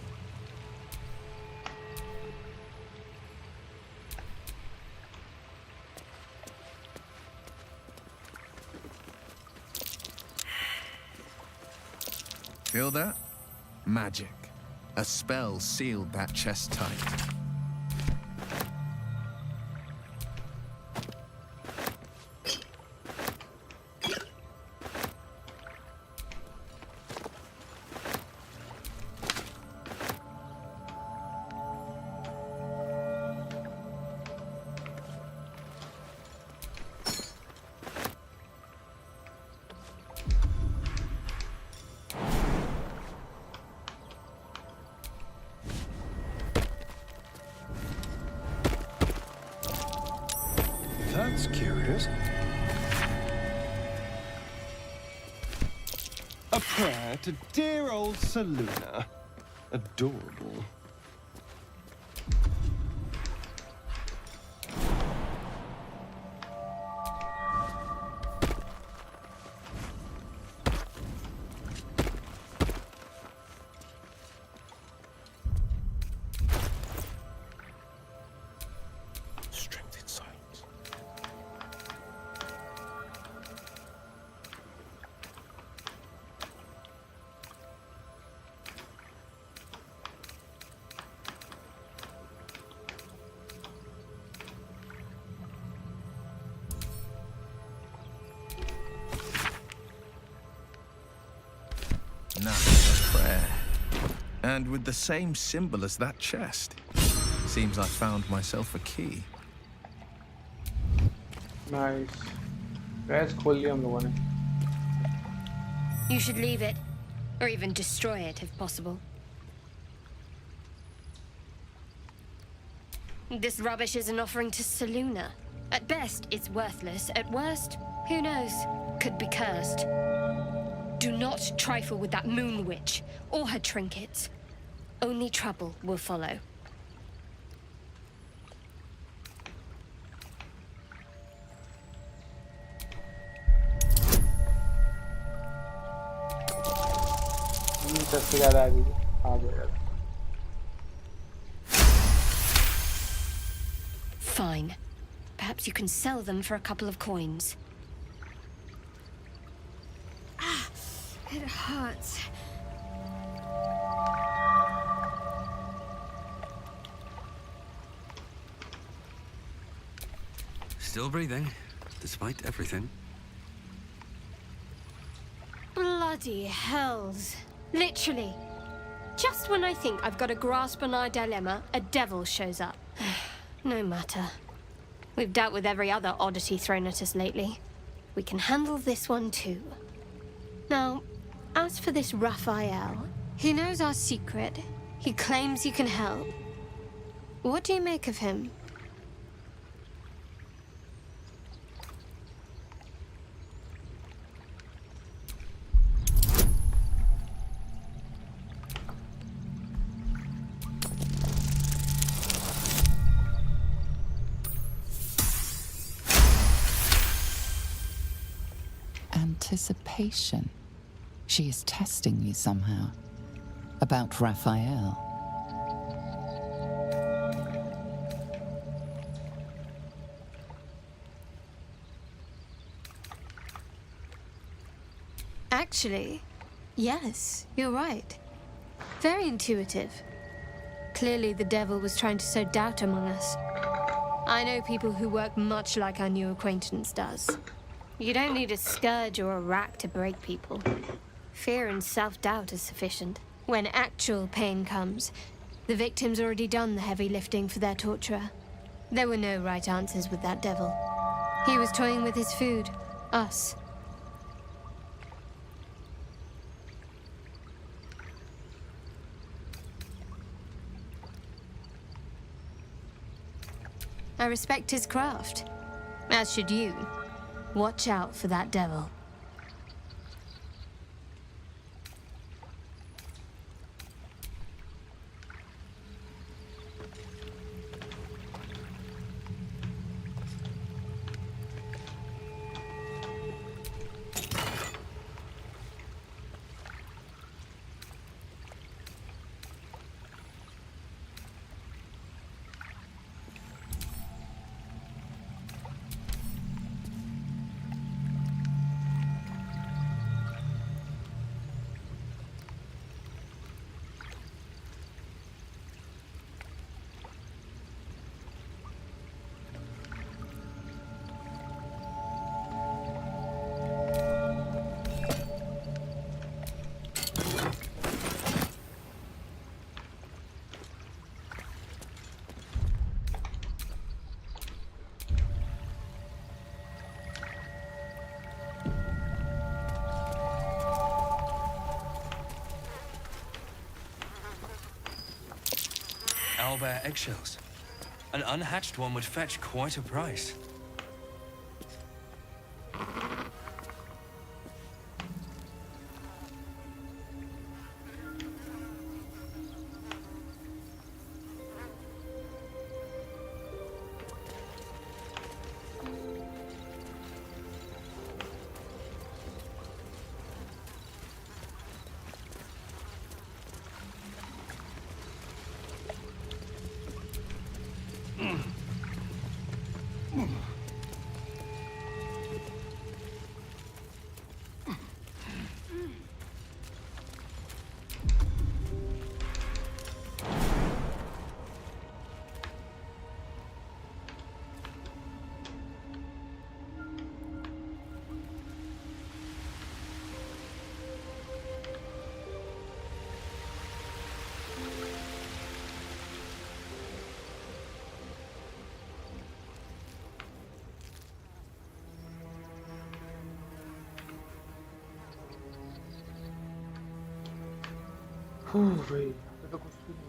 J: Feel that? Magic. A spell sealed that chest tight.
B: That's curious. A prayer to dear old Seluna. Adorable.
J: And with the same symbol as that chest. Seems I found myself a key.
A: Nice. Guys, खोल लिया हम लोगों ने.
H: You should leave it, or even destroy it if possible. This rubbish is an offering to Seluna. At best, it's worthless. At worst, who knows? Could be cursed. Do not trifle with that moon witch or her trinkets. Only trouble will follow. Fine. Perhaps you can sell them for a couple of coins.
D: Ah, it hurts.
U: Still breathing, despite everything.
D: Bloody hells. Literally. Just when I think I've got a grasp on our dilemma, a devil shows up. No matter. We've dealt with every other oddity thrown at us lately. We can handle this one too. Now, as for this Raphael, he knows our secret. He claims he can help. What do you make of him?
T: Anticipation. She is testing you somehow. About Raphael.
D: Actually, yes, you're right. Very intuitive. Clearly the devil was trying to sow doubt among us. I know people who work much like our new acquaintance does. You don't need a scourge or a rack to break people. Fear and self-doubt is sufficient. When actual pain comes, the victim's already done the heavy lifting for their torturer. There were no right answers with that devil. He was toying with his food, us. I respect his craft, as should you. Watch out for that devil.
S: Owlbear eggshells. An unhatched one would fetch quite a price.
A: भाई यहाँ पे तो कुछ भी नहीं।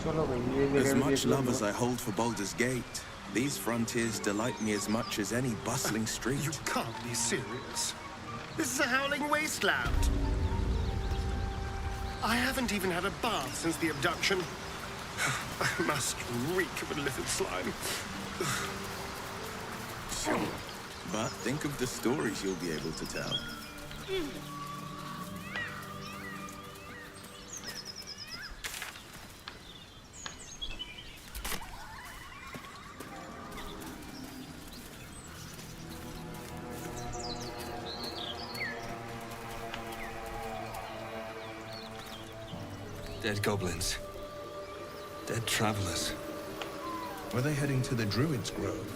A: चलो भाई ये
J: As
A: जगह भी
J: much
A: देख लो
J: love as
A: थोड़ा।
J: I hold for Baldur's Gate, these frontiers delight me as much as any bustling street.
C: You can't be serious. This is a howling wasteland. I haven't even had a bath since the abduction. I must reek of a livid slime.
J: But think of the stories you'll be able to tell.
U: Dead goblins. Dead travelers.
J: Were they heading to the Druid's Grove?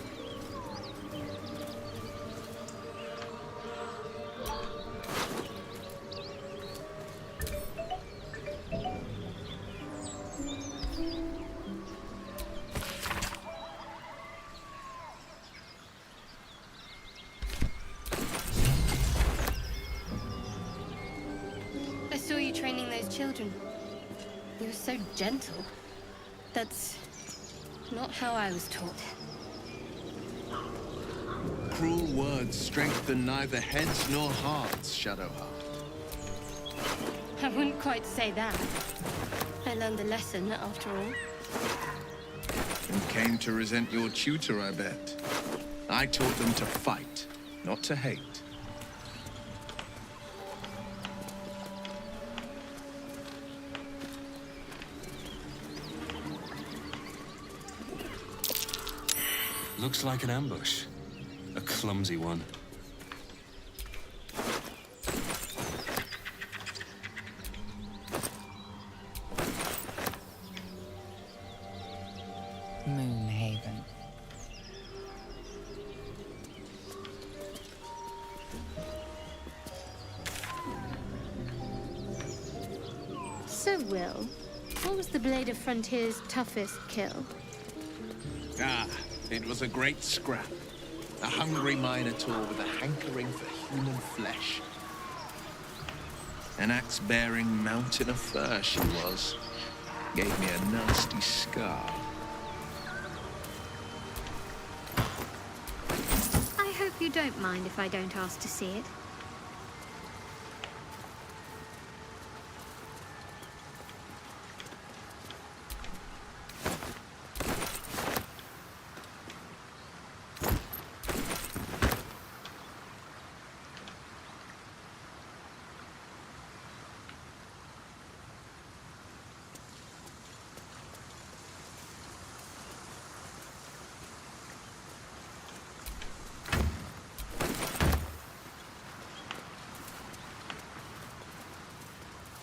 D: I saw you training those children. You were so gentle. That's not how I was taught.
E: Cruel words strengthen neither heads nor hearts, Shadowheart.
D: I wouldn't quite say that. I learned a lesson, after all.
E: And came to resent your tutor, I bet. I taught them to fight, not to hate.
U: Looks like an ambush. A clumsy one.
T: Moonhaven.
D: So, Will, what was the Blade of Frontier's toughest kill?
E: Ah, it was a great scrap. A hungry minotaur with a hankering for human flesh. An axe-bearing mountain of fur she was. Gave me a nasty scar.
D: I hope you don't mind if I don't ask to see it.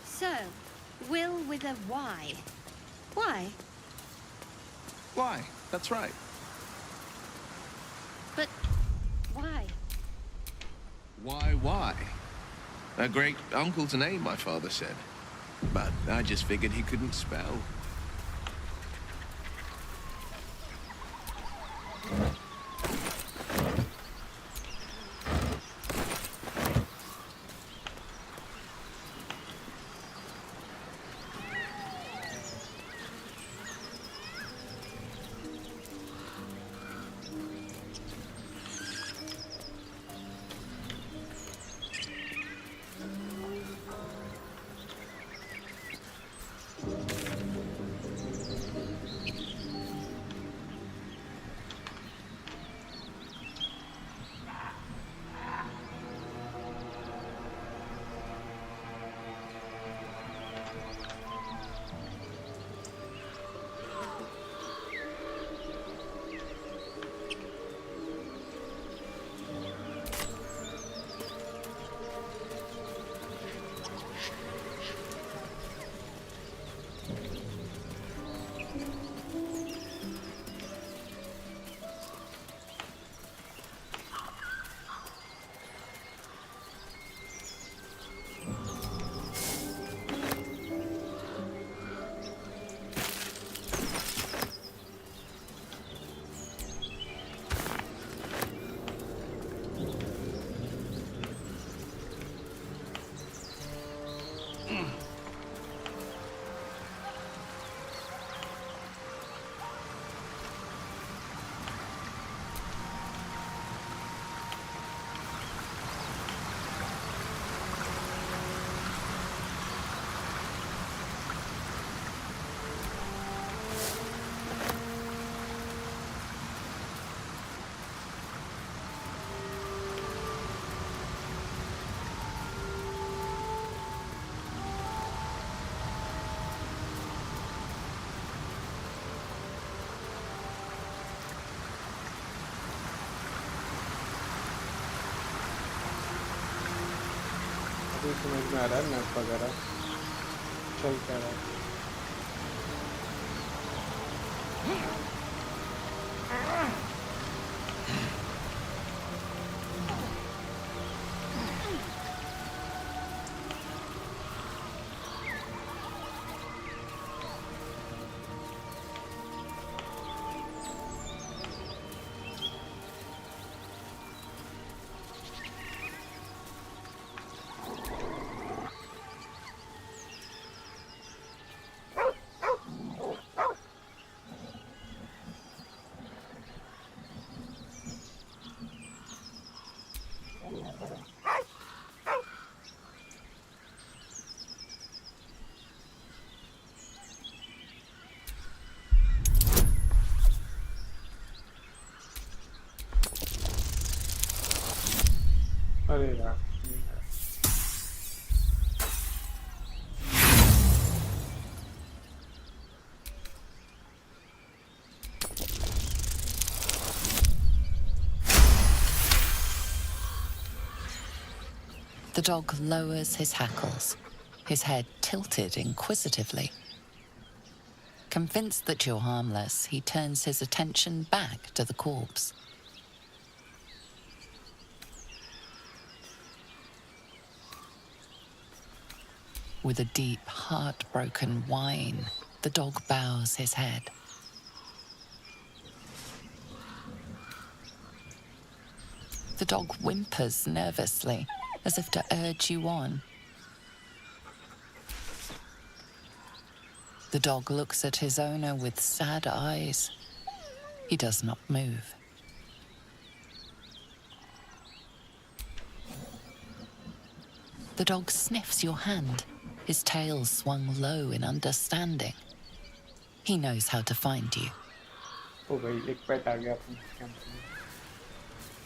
D: So, Will with a Y. Why?
E: Why? That's right.
D: But why?
E: Why? A great uncle's name, my father said. But I just figured he couldn't spell.
A: नहीं समझ में आ रहा है map वगैरह चल क्या रहा है। अरे यार
T: The dog lowers his hackles, his head tilted inquisitively. Convinced that you're harmless, he turns his attention back to the corpse. With a deep, heartbroken whine, the dog bows his head. The dog whimpers nervously, as if to urge you on. The dog looks at his owner with sad eyes. He does not move. The dog sniffs your hand, his tail swung low in understanding. He knows how to find you.
A: ओ भाई एक पेट आ गया अपने camp में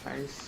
A: nice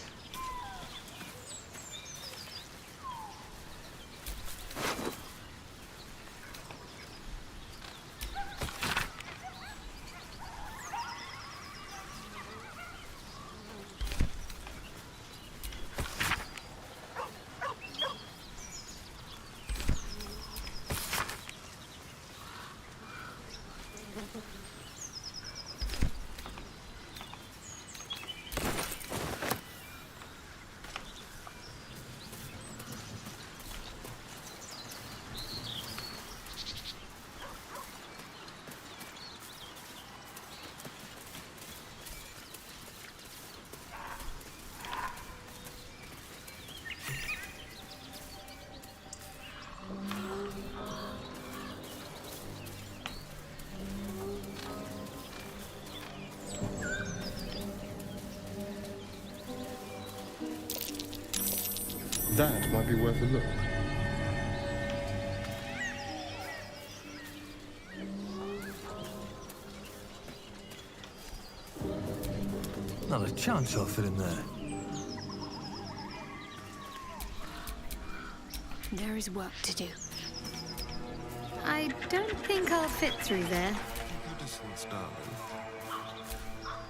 B: That might be worth a look.
U: Not a chance I'll fit in there.
D: There is work to do. I don't think I'll fit through there.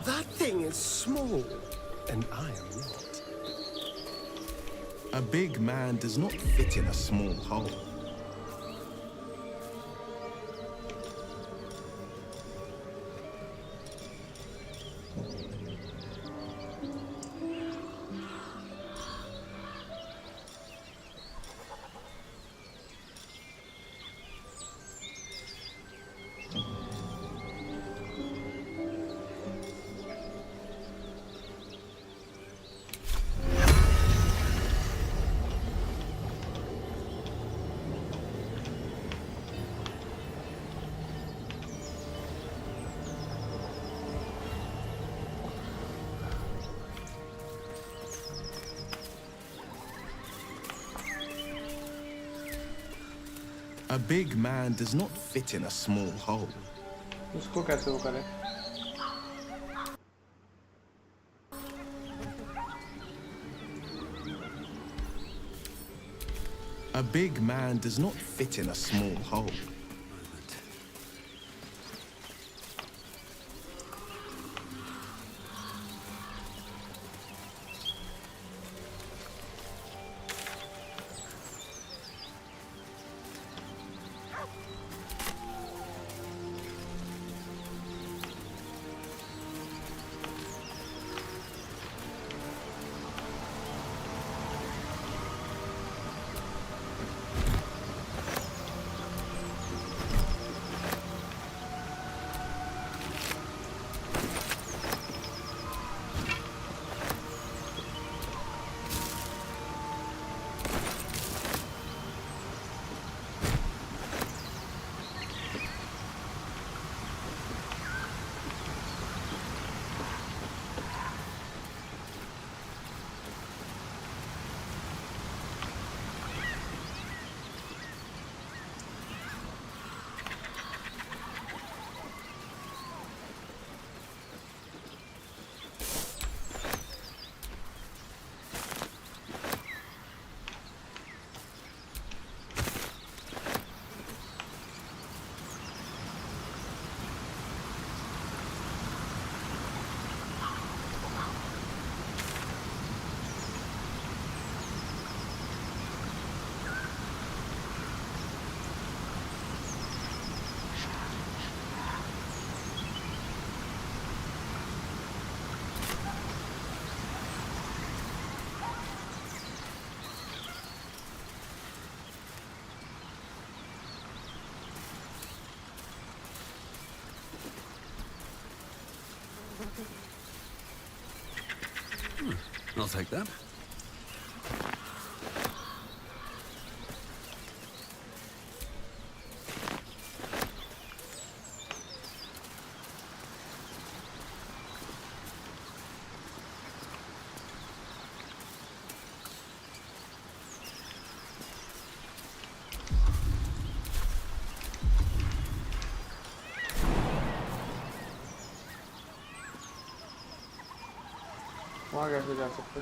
C: That thing is small.
B: And I am not.
J: A big man does not fit in a small hole. A big man does not fit in a small hole.
A: उसको कैसे वो करे
J: A big man does not fit in a small hole.
O: take that.
A: वहाँ कैसे जा सकते?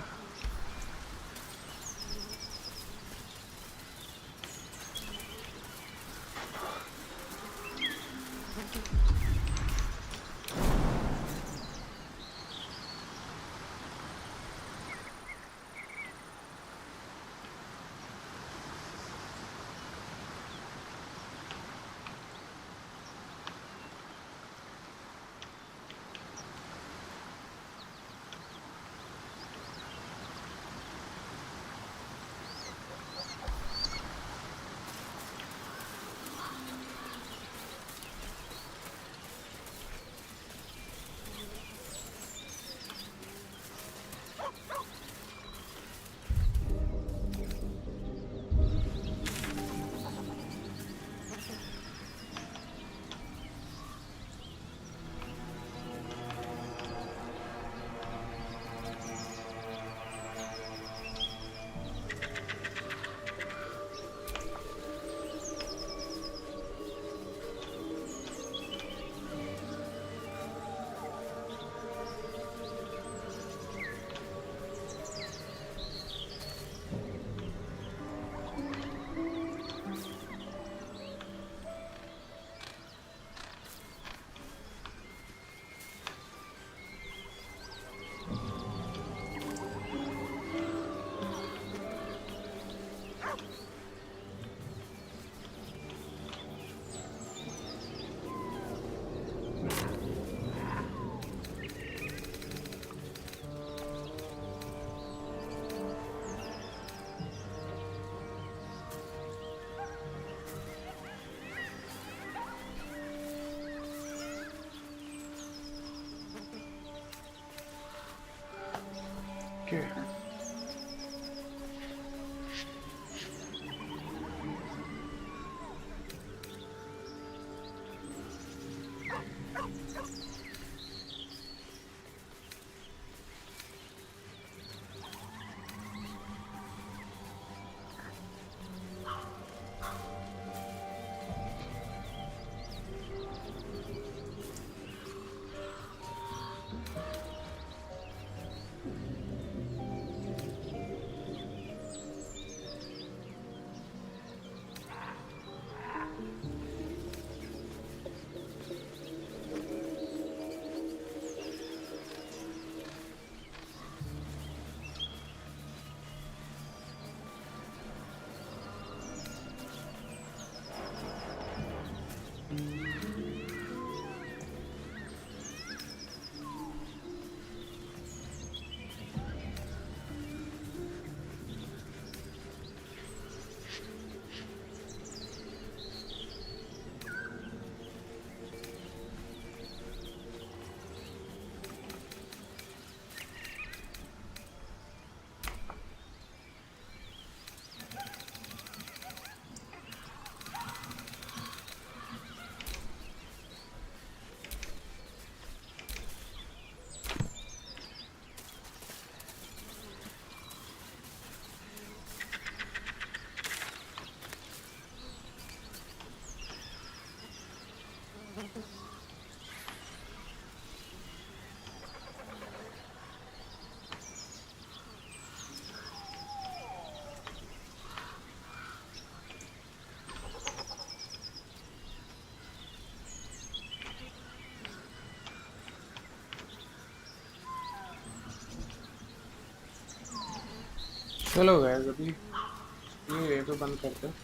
A: Okay. चलो guys अभी ये तो बंद करते हैं,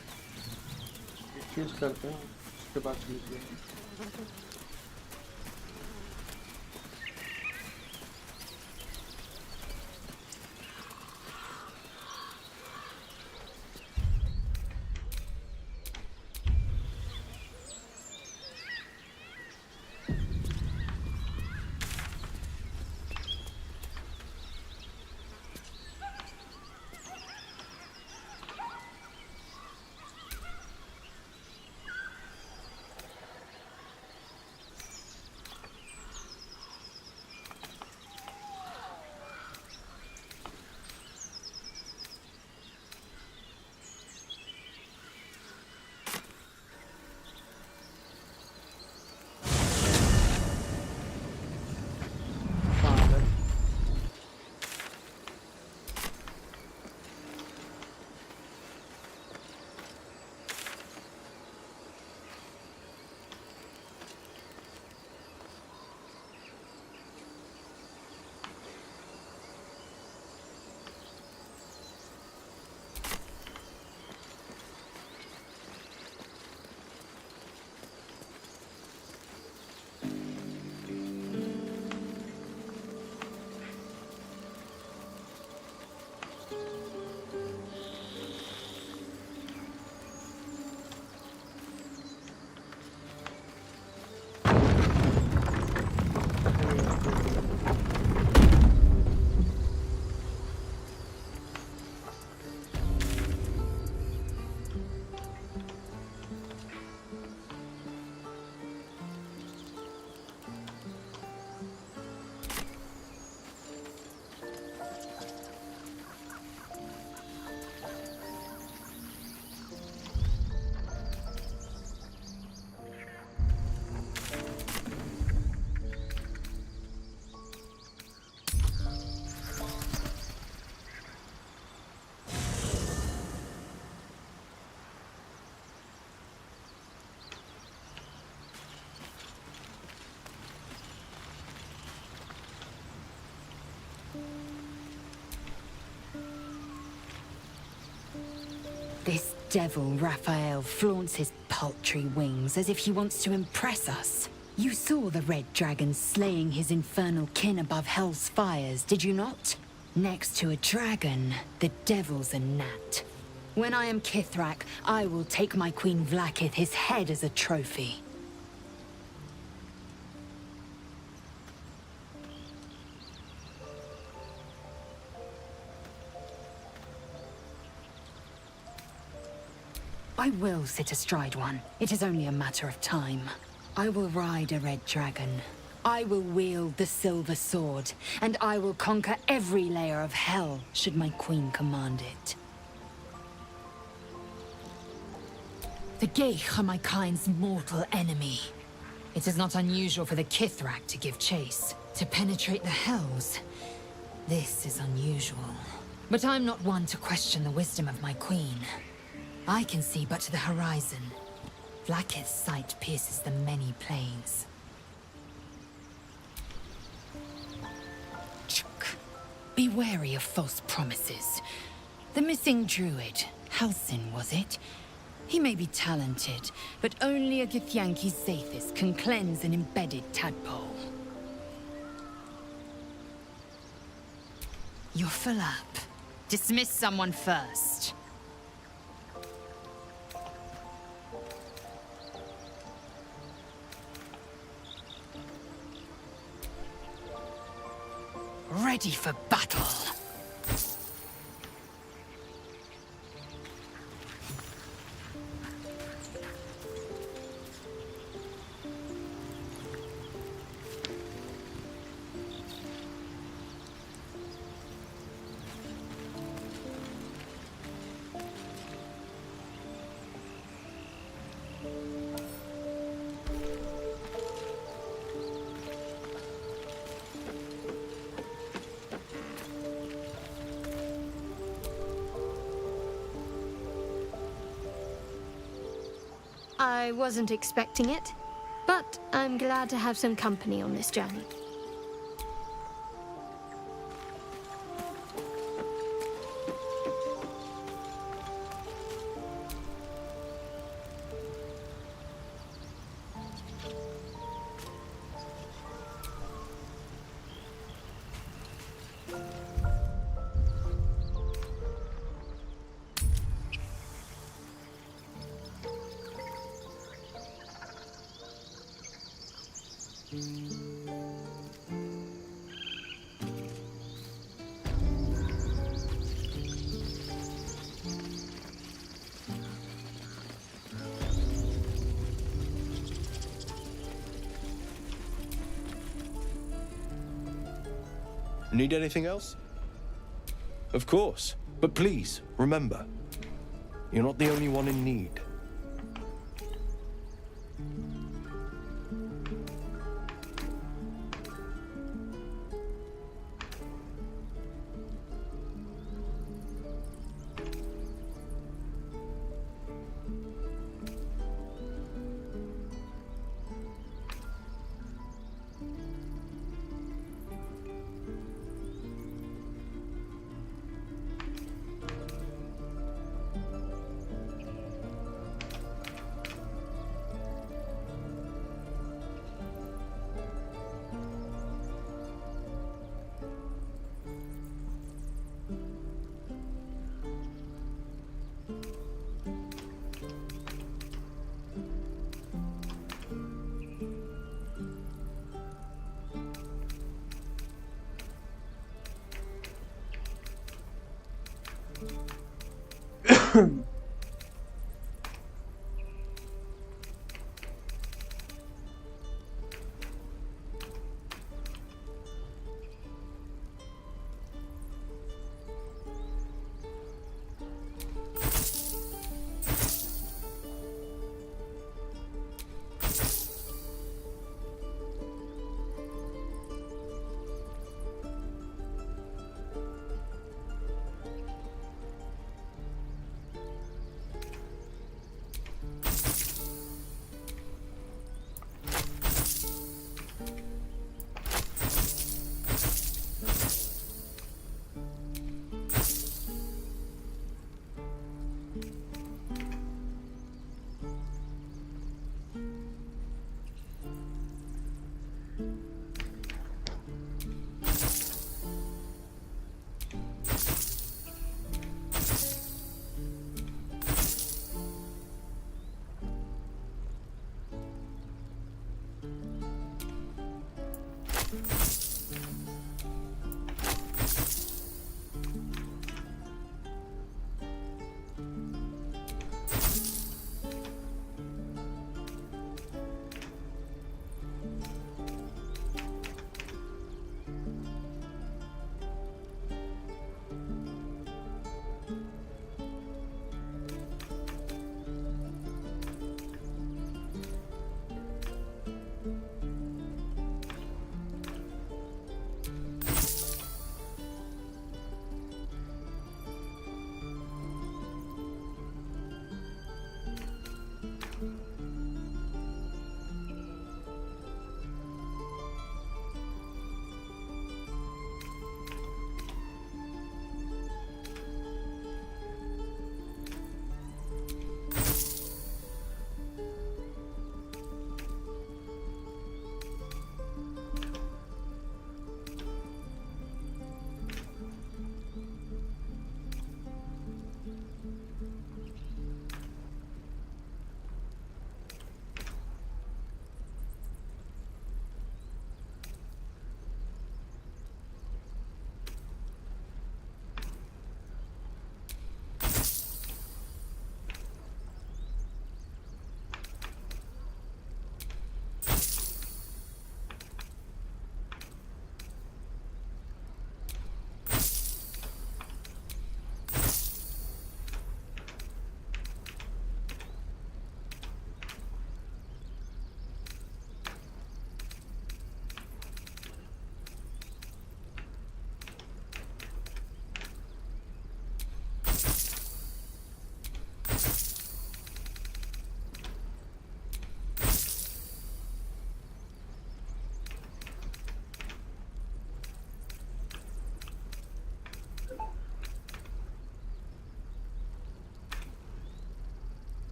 A: एक चीज़ करते हैं उसके बाद चलते हैं।
L: This devil Raphael flaunts his paltry wings as if he wants to impress us. You saw the red dragon slaying his infernal kin above hell's fires, did you not? Next to a dragon, the devil's a gnat. When I am Kithrak, I will take my Queen Vlaakith his head as a trophy. I will sit astride one. It is only a matter of time. I will ride a red dragon. I will wield the silver sword, and I will conquer every layer of hell, should my queen command it. The Geich are my kind's mortal enemy. It is not unusual for the Kithrak to give chase, to penetrate the hells. This is unusual. But I'm not one to question the wisdom of my queen. I can see but to the horizon. Vlaakith's sight pierces the many planes. Be wary of false promises. The missing druid, Halsin, was it? He may be talented, but only a Githyanki Zathis can cleanse an embedded tadpole. You're full up. Dismiss someone first. Ready for battle.
D: I wasn't expecting it, but I'm glad to have some company on this journey.
V: Need anything else? Of course. But please, remember, you're not the only one in need.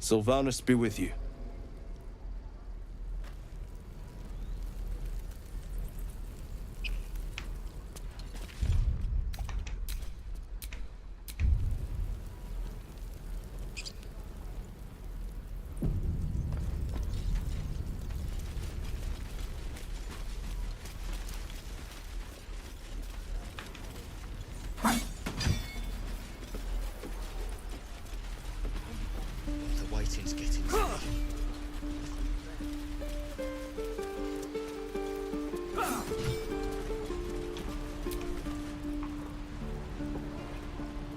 V: Sylvanus be with you.
M: Waiting's getting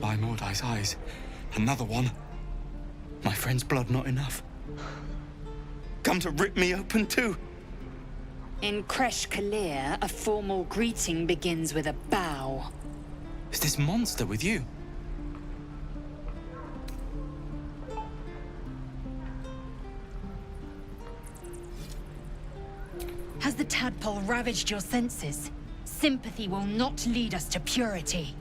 R: By Mordai's eyes, another one. My friend's blood not enough. Come to rip me open too.
L: In Kresh Kalir, a formal greeting begins with a bow.
R: Is this monster with you?
L: Has the tadpole ravaged your senses? Sympathy will not lead us to purity.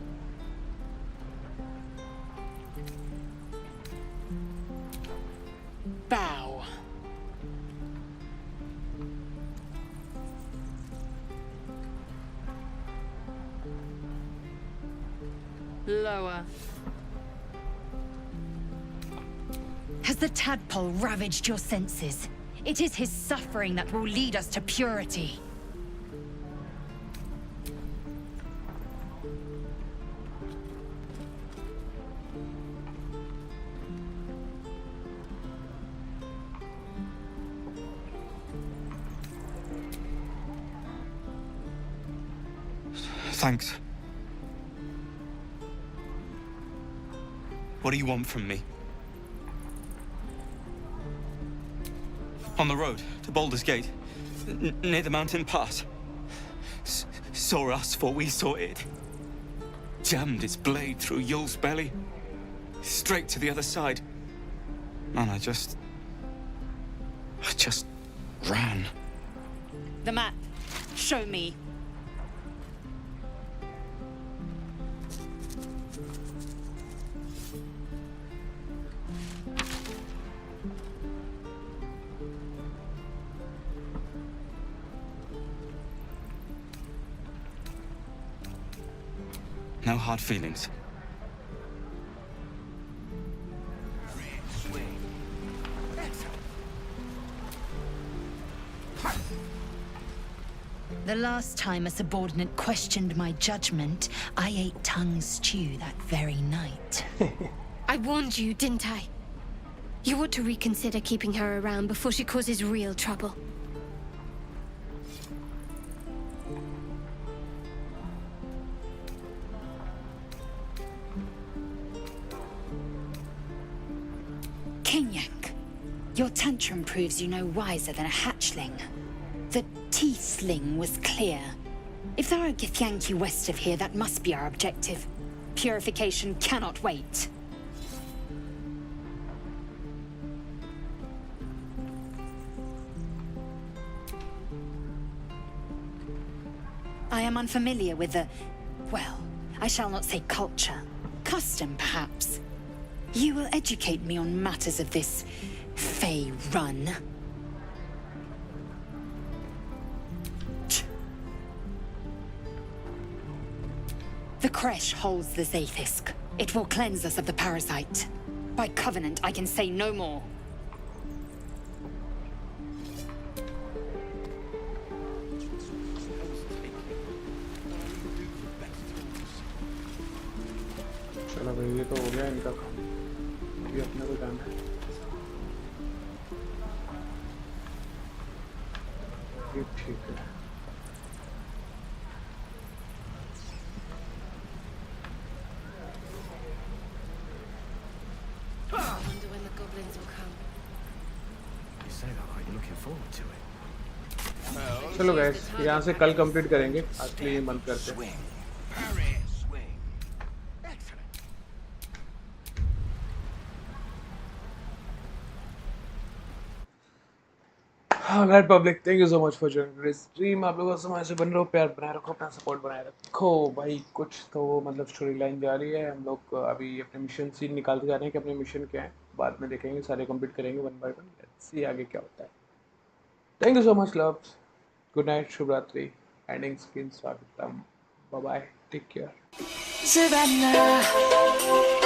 L: Bow. Lower. Has the tadpole ravaged your senses? It is his suffering that will lead us to purity.
R: Thanks. What do you want from me? On the road to Baldur's Gate, near the mountain pass. Saw us, for we saw it. Jammed its blade through Yul's belly, straight to the other side. And I just ran.
L: The map. Show me.
M: No hard feelings.
L: The last time a subordinate questioned my judgment, I ate tongue stew that very night.
D: I warned you, didn't I? You ought to reconsider keeping her around before she causes real trouble.
N: Kinyak, your tantrum proves you no wiser than a hatchling. The Tiefling was clear. If there are Githyanki west of here, that must be our objective. Purification cannot wait. I am unfamiliar with the... well, I shall not say culture. Custom, perhaps. You will educate me on matters of this Fey run. The Kresh holds the Zaithisk. It will cleanse us of the parasite. By covenant, I can say no more.
A: चलो भाई ये तो हो गया इनका काम ये अपने को जाना है ये ठीक है चलो गाइस यहाँ से कल कंप्लीट करेंगे आज के लिए बंद करते हैं Alright public, thank you so much for joining this stream. आप लोगों से ऐसे बन रहे हो प्यार बनाए रखो अपना सपोर्ट बनाए रखो भाई कुछ तो मतलब स्टोरी लाइन जा रही है हम लोग अभी अपने मिशन सीन निकालते जा रहे हैं कि अपने मिशन क्या है बाद में देखेंगे सारे कंप्लीट करेंगे one by one let's see आगे क्या होता है thank you so much love good night शुभ रात्रि एंडिंग स्क्रीन स्वागतम bye bye take care
W: Savannah